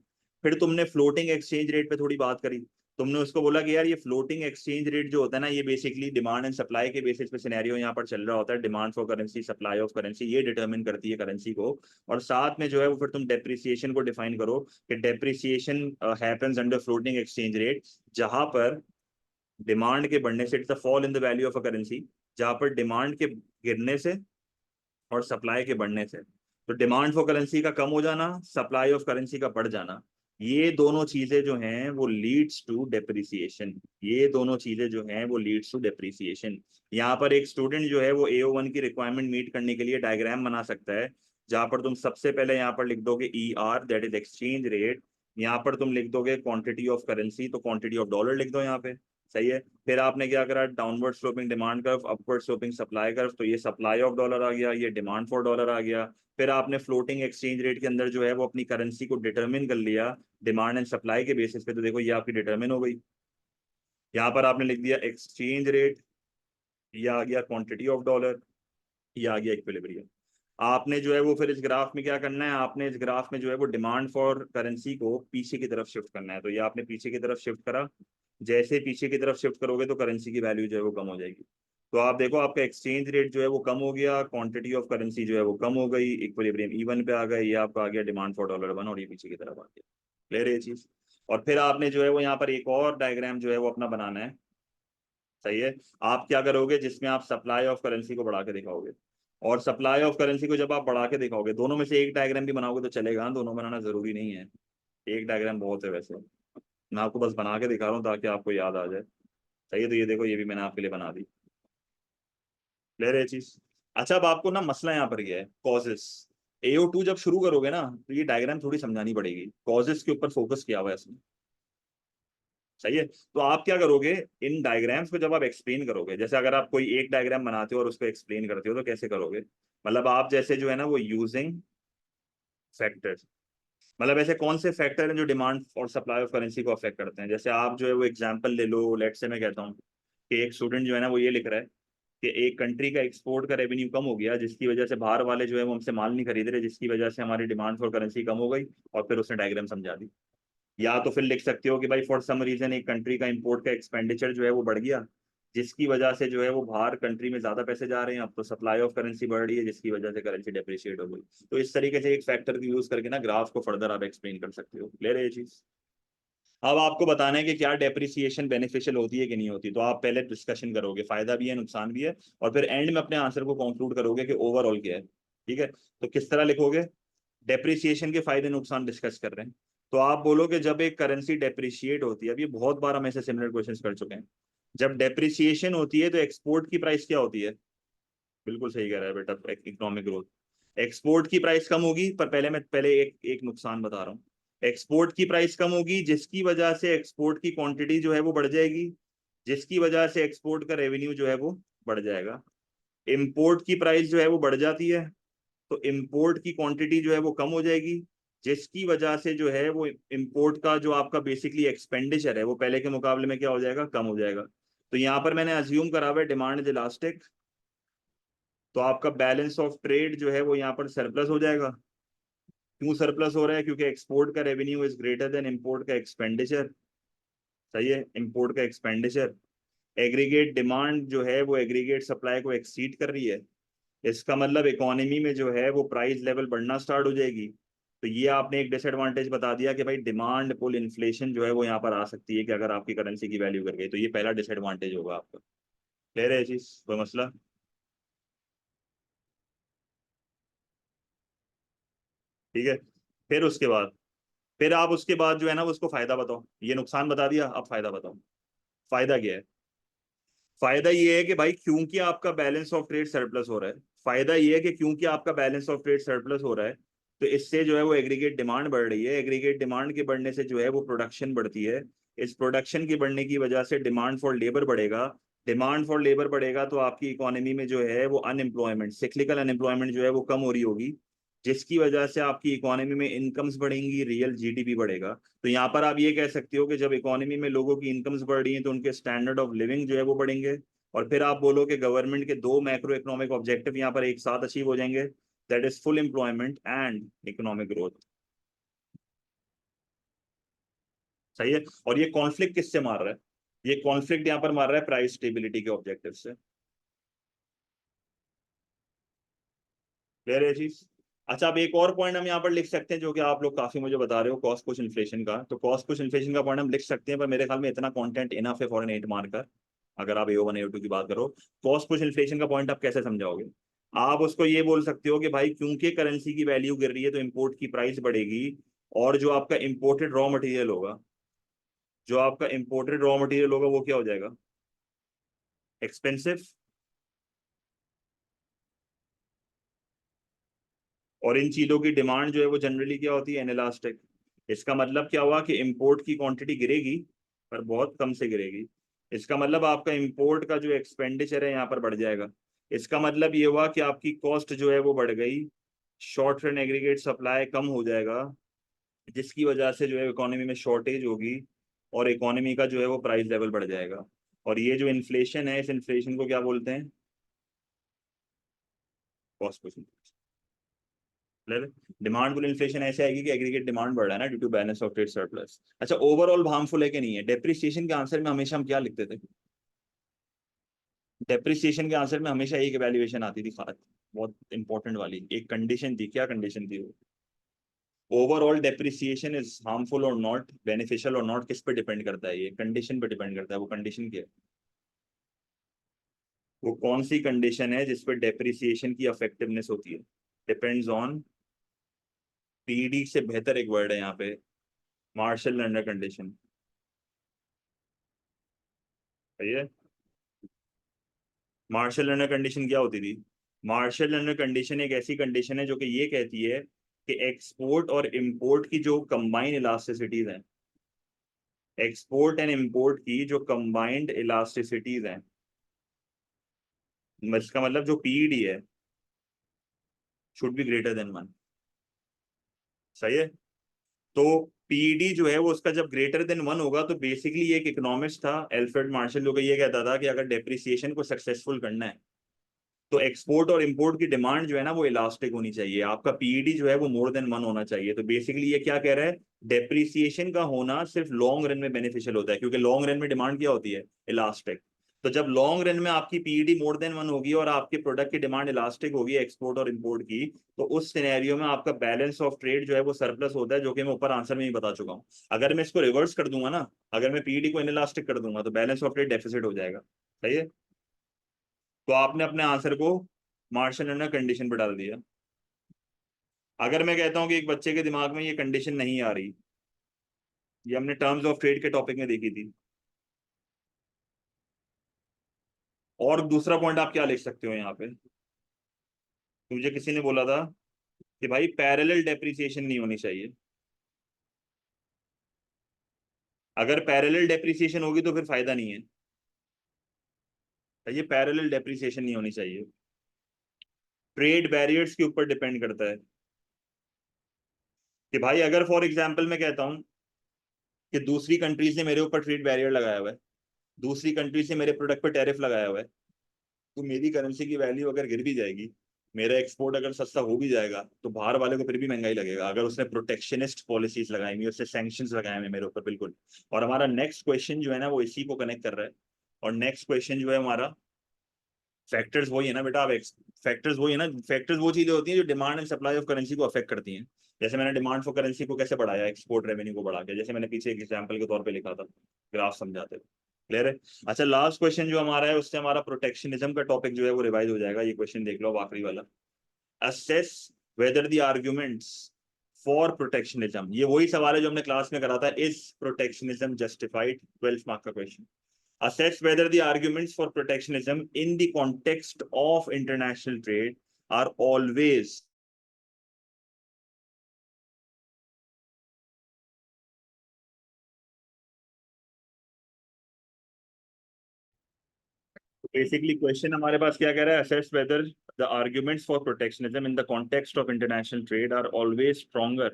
फिर तुमने फ्लोटिंग एक्सचेंज रेट पे थोड़ी बात करी। तुमने उसको बोला कि यार ये फ्लोटिंग एक्सचेंज रेट जो होता है ना, ये बेसिकली डिमांड एंड सप्लाई के बेसिस पे सिनेरियो यहाँ पर चल रहा होता है। Demand for currency, supply of currency, ये डिटरमिन करती है करेंसी को। और साथ में जो है वो फिर तुम डेप्रिसिएशन को डिफाइन करो कि depreciation happens under floating exchange rate, जहां पर डिमांड के बढ़ने से, it's a fall in the value of a currency, जहां पर डिमांड के गिरने से और सप्लाई के बढ़ने से, तो डिमांड फॉर करेंसी का कम हो जाना, सप्लाई ऑफ करेंसी का बढ़ जाना, ये दोनों चीजें जो हैं वो लीड्स टू डेप्रिसिएशन। ये दोनों चीजें जो हैं वो लीड्स टू डेप्रिसिएशन। यहाँ पर एक स्टूडेंट जो है वो AO1 की रिक्वायरमेंट मीट करने के लिए डायग्राम बना सकता है, जहां पर तुम सबसे पहले यहाँ पर लिख दोगे ER, that is exchange rate. यहाँ पर तुम लिख दोगे क्वांटिटी ऑफ करेंसी, तो क्वांटिटी ऑफ डॉलर लिख दो यहाँ पे। सही है? फिर आपने क्या करा? Downward sloping demand curve, upward sloping supply curve, तो ये सप्लाई ऑफ डॉलर आ गया, ये डिमांड फॉर डॉलर आ गया। फिर आपने फ्लोटिंग एक्सचेंज रेट के अंदर जो है वो अपनी करेंसी को डिटरमिन कर लिया डिमांड एंड सप्लाई के बेसिस पे, तो देखो ये आपकी डिटरमिन हो गई। यहाँ पर आपने लिख दिया एक्सचेंज रेट, ये आ गया क्वांटिटी ऑफ डॉलर, ये आ गया इक्विलिब्रियम। आपने जो है वो फिर इस ग्राफ में क्या करना है? आपने इस ग्राफ में जो है वो डिमांड फॉर करेंसी को पीछे की तरफ शिफ्ट करना है, तो ये आपने पीछे की तरफ शिफ्ट करा। जैसे पीछे की तरफ शिफ्ट करोगे तो करेंसी की वैल्यू जो है वो कम हो जाएगी। तो आप देखो आपका एक्सचेंज रेट जो है वो कम हो गया, क्वांटिटी ऑफ करेंसी जो है वो कम हो गई, इक्विलिब्रियम इवन पे आ गया, ये आपका आ गया डिमांड फॉर डॉलर 1 और ये पीछे की तरफ आ गया। क्लियर है ये चीज? और फिर आपने जो है वो यहाँ पर एक और डायग्राम जो है वो अपना बनाना है। सही है? आप क्या करोगे? जिसमें आप सप्लाई ऑफ करेंसी को बढ़ा के दिखाओगे, और सप्लाई ऑफ करेंसी को जब आप बढ़ा के दिखाओगे, दोनों में से एक डायग्राम भी बनाओगे तो चलेगा, दोनों बनाना जरूरी नहीं है। एक डायग्राम बहुत है वैसे। मैं आपको बस बना के दिखा रहा हूँ ताकि आपको याद आ जाए। सही है? तो ये देखो, ये भी मैंने आपके लिए बना दी। क्लियर है ये चीज? अच्छा, अब आपको ना मसला यहाँ पर ये है, कॉजेस। AO2 जब शुरू करोगे ना, तो ये डायग्राम थोड़ी समझानी पड़ेगी, कॉजेस के ऊपर फोकस किया हुआ है इसमें। सही है? तो आप क्या करोगे? इन डायग्राम्स को जब आप एक्सप्लेन करोगे, जैसे अगर आप कोई एक डायग्राम बनाते हो और उसको एक्सप्लेन करते हो तो कैसे करोगे? मतलब आप जैसे जो है ना वो यूजिंग फैक्टर्स, मतलब ऐसे कौन से फैक्टर हैं जो डिमांड और सप्लाई ऑफ करेंसी को अफेक्ट करते हैं। जैसे आप जो है वो एग्जांपल ले लो, लेट से मैं कहता हूँ कि एक स्टूडेंट जो है ना वो ये लिख रहा है कि एक कंट्री का एक्सपोर्ट का रेवेन्यू कम हो गया, जिसकी वजह से बाहर वाले जो है वो हमसे माल नहीं खरीद रहे, जिसकी वजह से हमारी डिमांड फॉर करेंसी कम हो गई। और फिर उसने डायग्राम समझा दी। या तो फिर लिख सकते हो कि भाई फॉर सम रीजन एक कंट्री का इंपोर्ट का एक्सपेंडिचर जो है वो बढ़ गया, जिसकी वजह से जो है वो बाहर कंट्री में ज्यादा पैसे जा रहे हैं, अब तो सप्लाई ऑफ करेंसी बढ़ रही है जिसकी वजह से करेंसी डेप्रिशिएट हो गई। तो इस तरीके से एक फैक्टर को यूज करके ना ग्राफ को फर्दर आप एक्सप्लेन कर सकते हो। क्लियर है ये चीज? अब आपको बताना है कि क्या डेप्रिसिएशन बेनिफिशियल होती है कि नहीं होती, तो आप पहले डिस्कशन करोगे फायदा भी है नुकसान भी है, और फिर एंड में अपने आंसर को कंक्लूड करोगे कि ओवरऑल क्या है। ठीक है, तो किस तरह लिखोगे? डेप्रिसिएशन के फायदे नुकसान डिस्कस कर रहे हैं, तो आप बोलोगे जब एक करेंसी डेप्रिशिएट होती है, अब ये बहुत बार हम ऐसे सिमिलर क्वेश्चंस कर चुके हैं, जब डेप्रिसिएशन होती है तो एक्सपोर्ट की प्राइस क्या होती है? बिल्कुल सही कह रहा है बेटा, इकोनॉमिक ग्रोथ। एक्सपोर्ट की प्राइस कम होगी, पर पहले मैं पहले एक एक नुकसान बता रहा हूँ। एक्सपोर्ट की प्राइस कम होगी जिसकी वजह से एक्सपोर्ट की क्वांटिटी जो है वो बढ़ जाएगी, जिसकी वजह से एक्सपोर्ट का रेवेन्यू जो है वो बढ़ जाएगा। इंपोर्ट की प्राइस जो है वो बढ़ जाती है, तो इंपोर्ट की क्वांटिटी जो है वो कम हो जाएगी, जिसकी वजह से जो है वो इंपोर्ट का जो आपका बेसिकली एक्सपेंडिचर है वो पहले के मुकाबले में क्या हो जाएगा? कम हो जाएगा। तो यहाँ पर मैंने अज्यूम करा हुआ है डिमांड इज इलास्टिक, तो आपका बैलेंस ऑफ ट्रेड जो है वो यहाँ पर सरप्लस हो जाएगा। क्यों सरप्लस हो रहा है? क्योंकि एक्सपोर्ट का revenue is greater than import का एक्सपेंडिचर। सही है, इंपोर्ट का एक्सपेंडिचर। एग्रीगेट डिमांड जो है वो एग्रीगेट सप्लाई को एक्सीड कर रही है, इसका मतलब इकोनॉमी में जो है वो प्राइस लेवल बढ़ना स्टार्ट हो जाएगी। तो ये आपने एक डिसएडवांटेज बता दिया कि भाई डिमांड पुल इन्फ्लेशन जो है वो यहाँ पर आ सकती है कि अगर आपकी करेंसी की वैल्यू कर गई, तो ये पहला डिसएडवांटेज होगा आपका। क्लियर है ये चीज? कोई मसला? ठीक है, फिर उसके बाद, फिर आप उसके बाद जो है ना वो उसको फायदा बताओ। ये नुकसान बता दिया, अब फायदा बताओ। फायदा क्या है? फायदा ये है कि भाई क्योंकि आपका बैलेंस ऑफ ट्रेड सरप्लस हो रहा है, फायदा ये है कि क्योंकि आपका बैलेंस ऑफ ट्रेड सरप्लस हो रहा है, तो इससे जो है वो एग्रीगेट डिमांड बढ़ रही है, एग्रीगेट डिमांड के बढ़ने से जो है वो प्रोडक्शन बढ़ती है, इस प्रोडक्शन के बढ़ने की वजह से डिमांड फॉर लेबर बढ़ेगा, डिमांड फॉर लेबर बढ़ेगा तो आपकी इकोनॉमी में जो है वो अनएम्प्लॉयमेंट, सिक्लिकल अनएम्प्लॉयमेंट जो है वो कम हो रही होगी, जिसकी वजह से आपकी इकोनॉमी में इनकम्स बढ़ेंगी, रियल जीडीपी बढ़ेगा। तो यहाँ पर आप ये कह सकते हो कि जब इकोनॉमी में लोगों की इनकम्स बढ़ रही हैं तो उनके स्टैंडर्ड ऑफ लिविंग जो है वो बढ़ेंगे, और फिर आप बोलो कि गवर्नमेंट के दो मैक्रो इकोनॉमिक ऑब्जेक्टिव यहाँ पर एक साथ अचीव हो जाएंगे, that is full employment and economic growth. सही है, और ये कॉन्फ्लिक्ट किससे मार रहा है? ये कॉन्फ्लिक्ट यहाँ पर मार रहा है प्राइस स्टेबिलिटी के ऑब्जेक्टिव से। क्लियर है चीज? अच्छा, अब एक और पॉइंट हम यहाँ पर लिख सकते हैं जो कि आप लोग काफी मुझे बता रहे हो, कॉस्ट पुश इन्फ्लेशन का, तो कॉस्ट पुश इन्फ्लेशन का पॉइंट हम लिख सकते हैं, पर मेरे ख्याल में इतना कंटेंट इनफ है फॉर एन 8 मार्कर। अगर आप AO1 AO2 की बात करो, कॉस्ट पुश इन्फ्लेशन का पॉइंट आप कैसे समझाओगे? आप उसको ये बोल सकते हो कि भाई क्योंकि करेंसी की वैल्यू गिर रही है तो इंपोर्ट की प्राइस बढ़ेगी, और जो आपका इंपोर्टेड रॉ मटेरियल होगा, जो आपका इंपोर्टेड रॉ मटेरियल होगा वो क्या हो जाएगा? एक्सपेंसिव। और इन चीजों की डिमांड जो है वो जनरली क्या होती है? इनइलास्टिक। इसका मतलब क्या हुआ कि इंपोर्ट की क्वांटिटी गिरेगी, पर बहुत कम से गिरेगी। इसका मतलब आपका इंपोर्ट का जो एक्सपेंडिचर है यहाँ पर बढ़ जाएगा। इसका मतलब ये हुआ कि आपकी कॉस्ट जो है वो बढ़ गई, शॉर्ट रन एग्रीगेट सप्लाई कम हो जाएगा, जिसकी वजह से जो है इकोनॉमी में शॉर्टेज होगी, और इकोनॉमी का जो है वो प्राइस लेवल बढ़ जाएगा। और ये जो इन्फ्लेशन है, इस इन्फ्लेशन को क्या बोलते हैं? Cost push. Demand pull inflation ऐसे आएगी कि एग्रीगेट डिमांड बढ़ रहा है ना due to balance of trade surplus. अच्छा, ओवरऑल हार्मफुल है कि नहीं है? डेप्रिसिएशन के आंसर में हमेशा हम क्या लिखते थे? डेप्रिसिएशन के आंसर में हमेशा एक वैल्यूएशन आती थी खास, बहुत इंपॉर्टेंट वाली एक कंडीशन थी। क्या कंडीशन थी वो? ओवरऑल डेप्रिसिएशन इज हार्मफुल और नॉट, बेनिफिशियल और नॉट, किस पे डिपेंड करता है? ये कंडीशन पे डिपेंड करता है। वो कंडीशन क्या है? वो कौन सी कंडीशन है जिसपे डेप्रिसिएशन की इफेक्टिवनेस होती है? डिपेंड्स ऑन, पीडी से बेहतर एक वर्ड है यहाँ पे, मार्शल लर्नर कंडीशन। सही है। मार्शल लर्नर कंडीशन क्या होती थी? मार्शल लर्नर कंडीशन एक ऐसी कंडीशन है जो कि ये कहती है कि एक्सपोर्ट और इंपोर्ट की जो कंबाइंड इलास्टिसिटीज हैं, एक्सपोर्ट एंड इंपोर्ट की जो कंबाइंड इलास्टिसिटीज हैं, इसका मतलब जो पीईडी है शुड बी ग्रेटर देन 1। सही है। तो पीईडी जो है वो उसका जब ग्रेटर देन 1 होगा, तो बेसिकली एक इकोनॉमिस्ट था एल्फ्रेड मार्शल, जो कि ये कहता था कि अगर डेप्रिसिएशन को सक्सेसफुल करना है तो एक्सपोर्ट और इंपोर्ट की डिमांड जो है ना वो इलास्टिक होनी चाहिए, आपका पीईडी जो है वो मोर देन 1 होना चाहिए। तो बेसिकली ये क्या कह रहा है? डेप्रिसिएशन का होना सिर्फ लॉन्ग रन में बेनिफिशियल होता है, क्योंकि लॉन्ग रन में डिमांड क्या होती है? इलास्टिक। तो जब लॉन्ग रन में आपकी पीईडी मोर देन 1 होगी और आपके प्रोडक्ट की डिमांड इलास्टिक होगी एक्सपोर्ट और इंपोर्ट की, तो उस सिनेरियो में आपका बैलेंस ऑफ ट्रेड जो है वो सरप्लस होता है, जो कि मैं ऊपर आंसर में ही बता चुका हूँ। अगर मैं इसको रिवर्स कर दूंगा ना, अगर मैं पीईडी को इनइलास्टिक कर दूंगा तो बैलेंस ऑफ ट्रेड डेफिसिट हो जाएगा। सही है। तो आपने अपने आंसर को मार्शल एंड कंडीशन पर डाल दिया। अगर मैं कहता हूं कि एक बच्चे के दिमाग में ये कंडीशन नहीं आ रही, ये हमने टर्म्स ऑफ ट्रेड के टॉपिक में देखी थी। और दूसरा पॉइंट आप क्या लिख सकते हो यहाँ पे, मुझे किसी ने बोला था कि भाई पैरेलल डेप्रिसिएशन नहीं होनी चाहिए। अगर पैरेलल डेप्रिसिएशन होगी तो फिर फायदा नहीं है। ये पैरेलल डेप्रिसिएशन नहीं होनी चाहिए। ट्रेड बैरियर्स के ऊपर डिपेंड करता है कि भाई अगर फॉर एग्जांपल मैं कहता हूं कि दूसरी कंट्रीज ने मेरे ऊपर ट्रेड बैरियर लगाया हुआ है, दूसरी कंट्रीज ने मेरे प्रोडक्ट पर टैरिफ लगाया हुआ है, तो मेरी करेंसी की वैल्यू अगर गिर भी जाएगी, मेरा एक्सपोर्ट अगर सस्ता हो भी जाएगा, तो बाहर वाले को फिर भी महंगाई लगेगा अगर उसने प्रोटेक्शनिस्ट पॉलिसीज लगाई हुई, उससे सैंक्शंस लगाए हुए मेरे ऊपर। बिल्कुल। और हमारा नेक्स्ट क्वेश्चन जो है ना वो इसी को कनेक्ट कर रहा है। और नेक्स्ट क्वेश्चन जो है हमारा, फैक्टर्स वही है ना बेटा, आप फैक्टर्स वही है ना, फैक्टर्स वो चीजें होती हैं जो demand and supply of currency को अफेक्ट करती हैं। जैसे मैंने डिमांड फॉर करेंसी को कैसे बढ़ाया, एक्सपोर्ट रेवेन्यू को बढ़ा के, जैसे मैंने पीछे एक एग्जांपल के तौर पे लिखा था ग्राफ समझाते हुए। क्लियर है। अच्छा, लास्ट क्वेश्चन जो हमारा है उससे हमारा प्रोटेक्शनिज्म का टॉपिक जो है वो रिवाइज हो जाएगा। ये क्वेश्चन देख लो, अब आखिरी वाला। Assess whether the arguments for protectionism, ये वही सवाल है जो हमने क्लास में करा था, is protectionism justified, 12th mark का question. Assess whether the arguments for protectionism in the context of international trade are always basically question हमारे पास क्या कह रहा है, assess whether the arguments for protectionism in the context of international trade are always stronger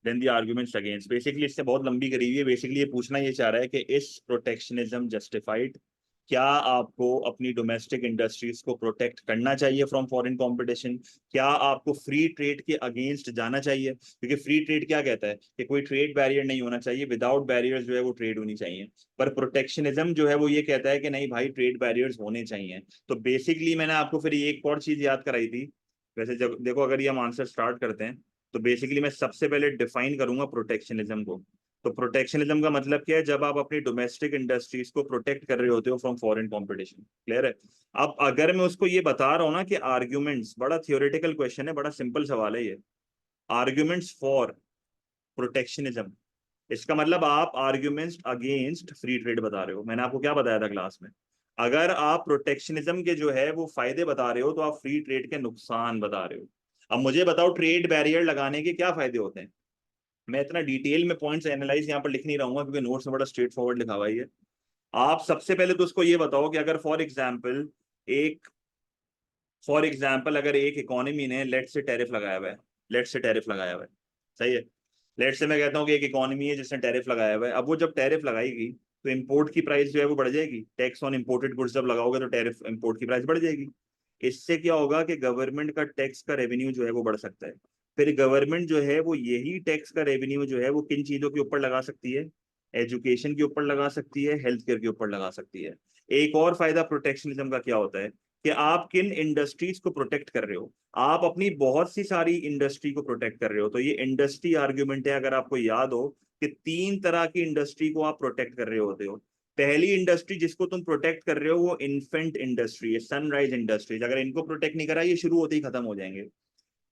than the arguments against। Basically इससे बहुत लंबी करी हुई है। बेसिकली ये पूछना ये चाह रहा है कि इस प्रोटेक्शनिज्म जस्टिफाइड, क्या आपको अपनी डोमेस्टिक इंडस्ट्रीज को प्रोटेक्ट करना चाहिए फ्रॉम फॉरेन कंपटीशन, क्या आपको फ्री ट्रेड के अगेंस्ट जाना चाहिए, क्योंकि फ्री ट्रेड क्या कहता है कि कोई ट्रेड बैरियर नहीं होना चाहिए, विदाउट बैरियर्स जो है वो ट्रेड होनी चाहिए। पर प्रोटेक्शनिज्म जो है वो ये कहता है कि नहीं भाई, ट्रेड बैरियर्स होने चाहिए। तो बेसिकली मैंने आपको फिर एक और चीज याद कराई थी। वैसे जब देखो, अगर ये हम आंसर स्टार्ट करते हैं तो बेसिकली मैं सबसे पहले डिफाइन करूंगा प्रोटेक्शनिज्म को। तो प्रोटेक्शनिज्म का मतलब क्या है, जब आप अपनी डोमेस्टिक इंडस्ट्रीज को प्रोटेक्ट कर रहे होते हो फ्रॉम फॉरेन कंपटीशन। क्लियर है। अब अगर मैं उसको ये बता रहा हूँ ना कि आर्ग्यूमेंट्स, बड़ा थियोरेटिकल क्वेश्चन है, बड़ा सिंपल सवाल है ये, आर्ग्यूमेंट्स फॉर प्रोटेक्शनिज्म, इसका मतलब आप आर्ग्यूमेंट्स अगेंस्ट फ्री ट्रेड बता रहे हो। मैंने आपको क्या बताया था क्लास में, अगर आप प्रोटेक्शनिज्म के जो है वो फायदे बता रहे हो तो आप फ्री ट्रेड के नुकसान बता रहे हो। अब मुझे बताओ ट्रेड बैरियर लगाने के क्या फायदे होते हैं। मैं इतना डिटेल में पॉइंट्स एनालाइज यहाँ पर लिख नहीं रहूंगा क्योंकि नोट्स में बड़ा स्ट्रेट फॉरवर्ड लिखा हुआ है ये। आप सबसे पहले तो उसको ये बताओ कि अगर एक फॉर एग्जाम्पल अगर एक इकोनॉमी ने लेट से टैरिफ लगाया हुआ है, लेट से टैरिफ लगाया हुआ है, सही है, लेट से मैं कहता हूँ कि एक इकोनॉमी है जिसने टैरिफ लगाया हुआ है, अब वो जब टैरिफ लगाएगी तो इंपोर्ट की प्राइस जो है वो बढ़ जाएगी। टैक्स ऑन इंपोर्टेड गुड्स जब लगाओगे तो टैरिफ इंपोर्ट की प्राइस बढ़ जाएगी। इससे क्या होगा कि गवर्नमेंट का टैक्स का रेवेन्यू जो है वो बढ़ सकता है। फिर गवर्नमेंट जो है वो यही टैक्स का रेवेन्यू जो है वो किन चीजों के ऊपर लगा सकती है, एजुकेशन के ऊपर लगा सकती है, हेल्थ केयर के ऊपर लगा सकती है। एक और फायदा प्रोटेक्शनिज्म का क्या होता है कि आप किन इंडस्ट्रीज को प्रोटेक्ट कर रहे हो, आप अपनी बहुत सी सारी इंडस्ट्री को प्रोटेक्ट कर रहे हो। तो ये इंडस्ट्री आर्ग्यूमेंट है, अगर आपको याद हो कि 3 तरह की इंडस्ट्री को आप प्रोटेक्ट कर रहे होते हो। पहली इंडस्ट्री जिसको तुम प्रोटेक्ट कर रहे हो वो इन्फेंट इंडस्ट्री है, सनराइज इंडस्ट्रीज, अगर इनको प्रोटेक्ट नहीं करा ये शुरू होते ही खत्म हो जाएंगे।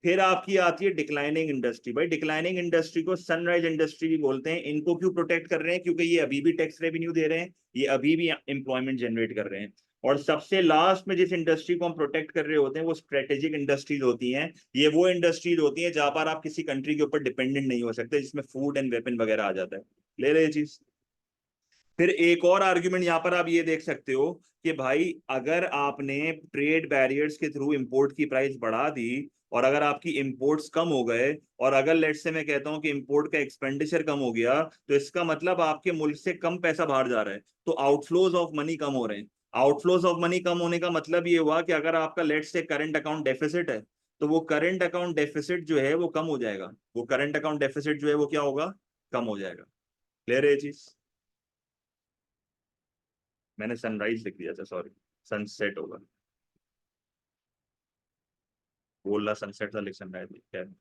फिर आपकी आती है डिक्लाइनिंग इंडस्ट्री। भाई डिक्लाइनिंग इंडस्ट्री को सनराइज इंडस्ट्री भी बोलते हैं। इनको क्यों प्रोटेक्ट कर रहे हैं, क्योंकि ये अभी भी टैक्स रेवेन्यू दे रहे हैं, ये अभी भी एम्प्लॉयमेंट जनरेट कर रहे हैं। और सबसे लास्ट में जिस इंडस्ट्री को हम प्रोटेक्ट कर रहे होते हैं वो स्ट्रेटेजिक इंडस्ट्रीज होती हैं। ये वो इंडस्ट्रीज होती हैं जहां पर आप किसी कंट्री के ऊपर डिपेंडेंट नहीं हो सकते, जिसमें फूड एंड वेपन वगैरह आ जाता है। ले रहे चीज। फिर एक और आर्ग्यूमेंट यहां पर आप ये देख सकते हो कि भाई अगर आपने ट्रेड बैरियर्स के थ्रू इंपोर्ट की प्राइस बढ़ा दी और अगर आपकी इंपोर्ट्स कम हो गए, और अगर लेट से मैं कहता हूं कि इंपोर्ट का एक्सपेंडिचर कम हो गया, तो इसका मतलब आपके मुल्क से कम पैसा बाहर जा रहा है, तो आउटफ्लोज ऑफ मनी कम हो रहे हैं। आउटफ्लोज ऑफ मनी कम होने का मतलब ये हुआ कि अगर आपका लेट से करंट अकाउंट डेफिसिट है, तो वो करंट अकाउंट डेफिसिट जो है वो कम हो जाएगा। वो करंट अकाउंट डेफिसिट जो है वो क्या होगा, कम हो जाएगा। क्लियर है ये चीज। मैंने सनराइज लिख दिया था, सॉरी, सनसेट होगा, बोल रहा सनसेट था, लिख सनराइज क्या है।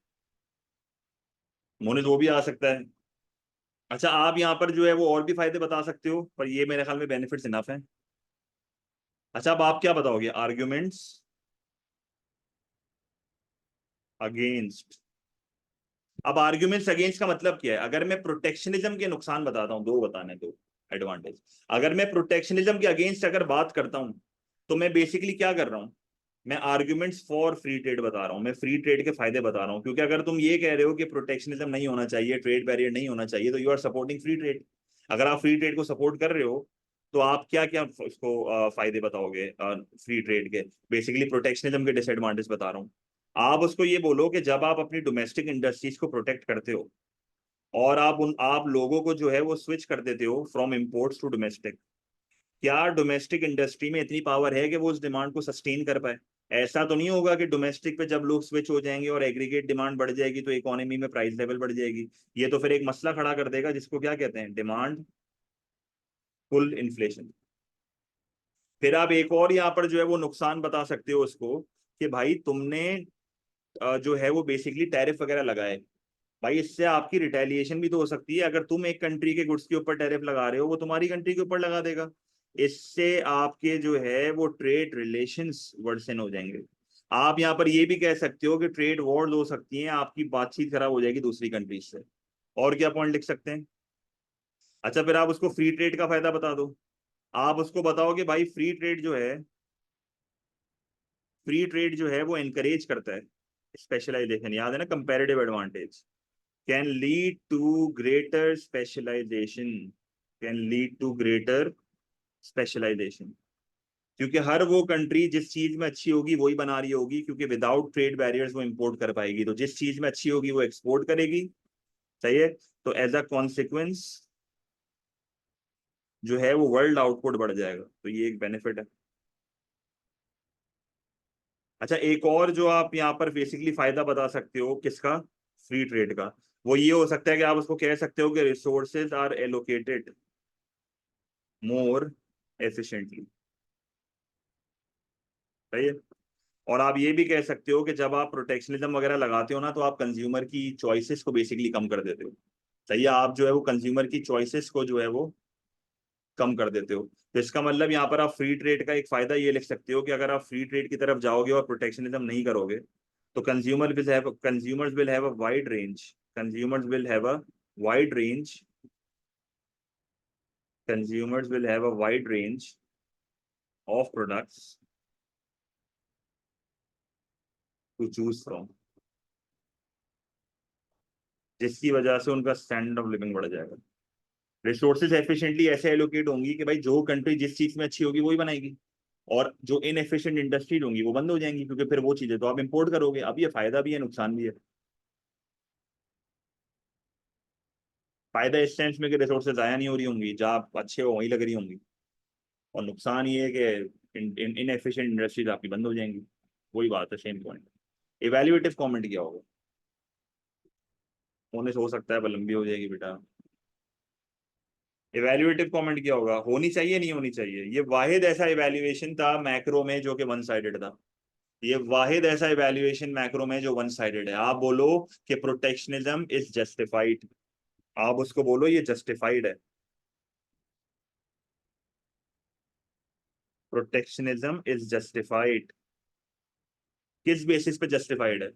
मोनिज वो भी आ सकता है। अच्छा, आप यहाँ पर जो है वो और भी फायदे बता सकते हो, पर ये मेरे ख्याल में बेनिफिट्स इनफ है। अच्छा, अब आप क्या बताओगे, आर्ग्यूमेंट्स अगेंस्ट। अब आर्ग्यूमेंट्स अगेंस्ट का मतलब क्या है? अगर मैं प्रोटेक्शनिज्म के नुकसान बताता हूँ, दो बताने, दो एडवांटेज। अगर मैं प्रोटेक्शनिज्म के अगेंस्ट अगर बात करता हूँ, तो मैं बेसिकली क्या कर रहा हूँ, मैं आर्ग्यूमेंट्स फॉर फ्री ट्रेड बता रहा हूँ, मैं फ्री ट्रेड के फायदे बता रहा हूँ। क्योंकि अगर तुम ये कह रहे हो कि प्रोटेक्शनिज्म नहीं होना चाहिए, ट्रेड बैरियर नहीं होना चाहिए, तो you are supporting free trade. अगर आप फ्री ट्रेड को सपोर्ट कर रहे हो, तो आप क्या क्या उसको फायदे बताओगे फ्री ट्रेड के? बेसिकली प्रोटेक्शनिज्म के डिसएडवांटेज बता रहा हूँ। आप उसको ये बोलो कि जब आप अपनी डोमेस्टिक इंडस्ट्रीज को प्रोटेक्ट करते हो, और आप लोगों को जो है वो स्विच कर देते हो फ्रॉम इम्पोर्ट्स टू डोमेस्टिक, क्या डोमेस्टिक इंडस्ट्री में इतनी पावर है कि वो उस डिमांड को सस्टेन कर पाए? ऐसा तो नहीं होगा कि डोमेस्टिक पे जब लोग स्विच हो जाएंगे और एग्रीगेट डिमांड बढ़ जाएगी तो इकोनॉमी में प्राइस लेवल बढ़ जाएगी। ये तो फिर एक मसला खड़ा कर देगा जिसको क्या कहते हैं, डिमांड पुल इन्फ्लेशन। फिर आप एक और यहाँ पर जो है वो नुकसान बता सकते हो उसको, कि भाई तुमने जो है वो बेसिकली टैरिफ वगैरह लगाए। भाई इससे आपकी रिटेलिएशन भी तो हो सकती है। अगर तुम एक कंट्री के गुड्स के ऊपर टैरिफ लगा रहे हो, वो तुम्हारी कंट्री के ऊपर लगा देगा। इससे आपके जो है वो ट्रेड रिलेशंस वर्सन हो जाएंगे। आप यहाँ पर ये भी कह सकते हो कि ट्रेड वॉर्स हो सकती हैं, आपकी बातचीत खराब हो जाएगी दूसरी कंट्रीज से। और क्या पॉइंट लिख सकते हैं? अच्छा, फिर आप उसको फ्री ट्रेड का फायदा बता दो। आप उसको बताओ कि भाई फ्री ट्रेड जो है, फ्री ट्रेड जो है वो एनकरेज करता है स्पेशलाइजेशन, याद है ना, comparative advantage, can lead to greater specialisation, can lead to greater specialisation. क्योंकि हर वो कंट्री जिस चीज में अच्छी होगी वही बना रही होगी, क्योंकि विदाउट ट्रेड बैरियर्स वो इंपोर्ट कर पाएगी, तो जिस चीज में अच्छी होगी वो एक्सपोर्ट करेगी। सही है। तो एज अ कॉन्सिक्वेंस जो है वो वर्ल्ड आउटपुट बढ़ जाएगा, तो ये एक बेनिफिट है। अच्छा, एक और जो आप यहाँ पर बेसिकली फायदा बता सकते हो किसका, फ्री ट्रेड का, वो ये हो सकता है कि आप उसको कह सकते हो कि resources are allocated more efficiently. सही है। और आप ये भी कह सकते हो कि जब आप प्रोटेक्शनिज्म वगैरह लगाते हो ना, तो आप कंज्यूमर की चॉइसेस को बेसिकली कम कर देते हो। सही है, आप जो है वो कंज्यूमर की चॉइसेस को जो है वो कम कर देते हो। तो इसका मतलब यहाँ पर आप फ्री ट्रेड का एक फायदा ये लिख सकते हो कि अगर आप फ्री ट्रेड की तरफ जाओगे और प्रोटेक्शनिज्म नहीं करोगे, तो consumers will have a wide range, consumers will have a wide range, consumers will have a wide range of products to choose from, जिसकी वजह से उनका स्टैंडर्ड ऑफ लिविंग बढ़ जाएगा। रिसोर्सेज एफिशिएंटली ऐसे एलोकेट होंगी कि भाई जो कंट्री जिस चीज में अच्छी होगी वही बनाएगी, और जो इनएफिशिएंट इंडस्ट्रीज होंगी वो बंद हो जाएंगी, क्योंकि फिर वो चीजें तो आप इंपोर्ट करोगे। अब ये फायदा भी है, नुकसान भी है। फायदा इस सेंस में कि रिसोर्सेज आया नहीं हो रही होंगी, जहाँ अच्छे हो वहीं लग रही होंगी। और नुकसान ये है कि इनएफिशिएंट इंडस्ट्रीज आपकी बंद हो जाएंगी। वही बात है, सेम पॉइंट। इवेल्युएटिव कमेंट किया होगा, होने से हो सकता है पर लंबी हो जाएगी बेटा। इवेल्युएटिव कमेंट क्या होगा, होनी चाहिए नहीं होनी चाहिए? ये वाहिद ऐसा इवेल्युएशन था मैक्रो में जो कि वन साइडेड था। ये वाहिद ऐसा इवेल्युएशन मैक्रो में जो वन साइडेड है। आप बोलो कि प्रोटेक्शनिज्म इज जस्टिफाइड, आप उसको बोलो ये जस्टिफाइड है। प्रोटेक्शनिज्म इज जस्टिफाइड, किस बेसिस पे जस्टिफाइड है?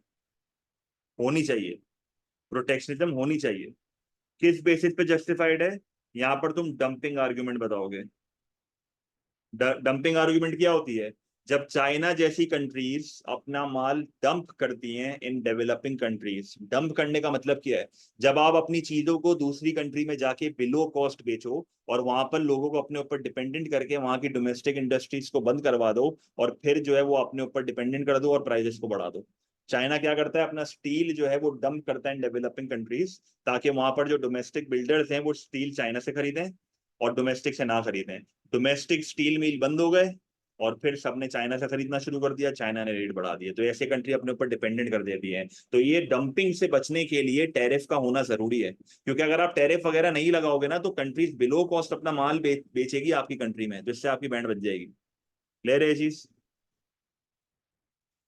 होनी चाहिए, प्रोटेक्शनिज्म होनी चाहिए। किस बेसिस पे जस्टिफाइड है? यहां पर तुम डंपिंग आर्ग्यूमेंट बताओगे। डंपिंग आर्गुमेंट क्या होती है? जब चाइना जैसी कंट्रीज अपना माल डंप करती हैं इन डेवलपिंग कंट्रीज। डंप करने का मतलब क्या है? जब आप अपनी चीजों को दूसरी कंट्री में जाके बिलो कॉस्ट बेचो, और वहां पर लोगों को अपने ऊपर डिपेंडेंट करके वहां की डोमेस्टिक इंडस्ट्रीज को बंद करवा दो, और फिर जो है वो अपने ऊपर डिपेंडेंट कर दो और प्राइसेस को बढ़ा दो। चाइना क्या करता है, अपना स्टील जो है वो डंप करता है इन डेवलपिंग कंट्रीज, ताकि वहां पर जो डोमेस्टिक बिल्डर्स हैं वो स्टील चाइना से खरीदें और डोमेस्टिक से ना खरीदें। डोमेस्टिक स्टील मिल बंद हो गए, और फिर सबने चाइना से खरीदना शुरू कर दिया, चाइना ने रेट बढ़ा दिए, तो ऐसे कंट्री अपने ऊपर डिपेंडेंट कर देती है। तो ये डंपिंग से बचने के लिए टैरिफ का होना जरूरी है, क्योंकि अगर आप टैरिफ वगैरह नहीं लगाओगे ना तो कंट्रीज बिलो कॉस्ट अपना माल बेचेगी आपकी कंट्री में, तो इससे आपकी बैंड बच जाएगी। क्लियर है ये चीज?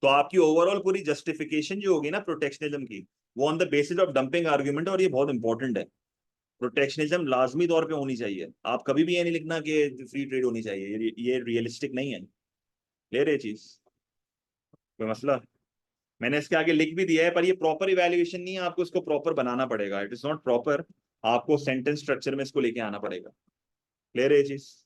तो आपकी ओवरऑल पूरी जस्टिफिकेशन जो होगी ना प्रोटेक्शनिज्म की, वो on the basis of dumping argument है, और ये बहुत इंपॉर्टेंट है। प्रोटेक्शनिज्म लाजमी तौर पे होनी चाहिए, आप कभी भी ये नहीं लिखना कि फ्री ट्रेड होनी चाहिए, ये रियलिस्टिक नहीं है। क्लियर है ये चीज? कोई मसला? मैंने इसके आगे लिख भी दिया है, पर ये प्रॉपर इवैल्यूएशन नहीं है, आपको इसको प्रॉपर बनाना पड़ेगा, इट इज नॉट प्रॉपर। आपको सेंटेंस स्ट्रक्चर में इसको लेके आना पड़ेगा। क्लियर है ये चीज?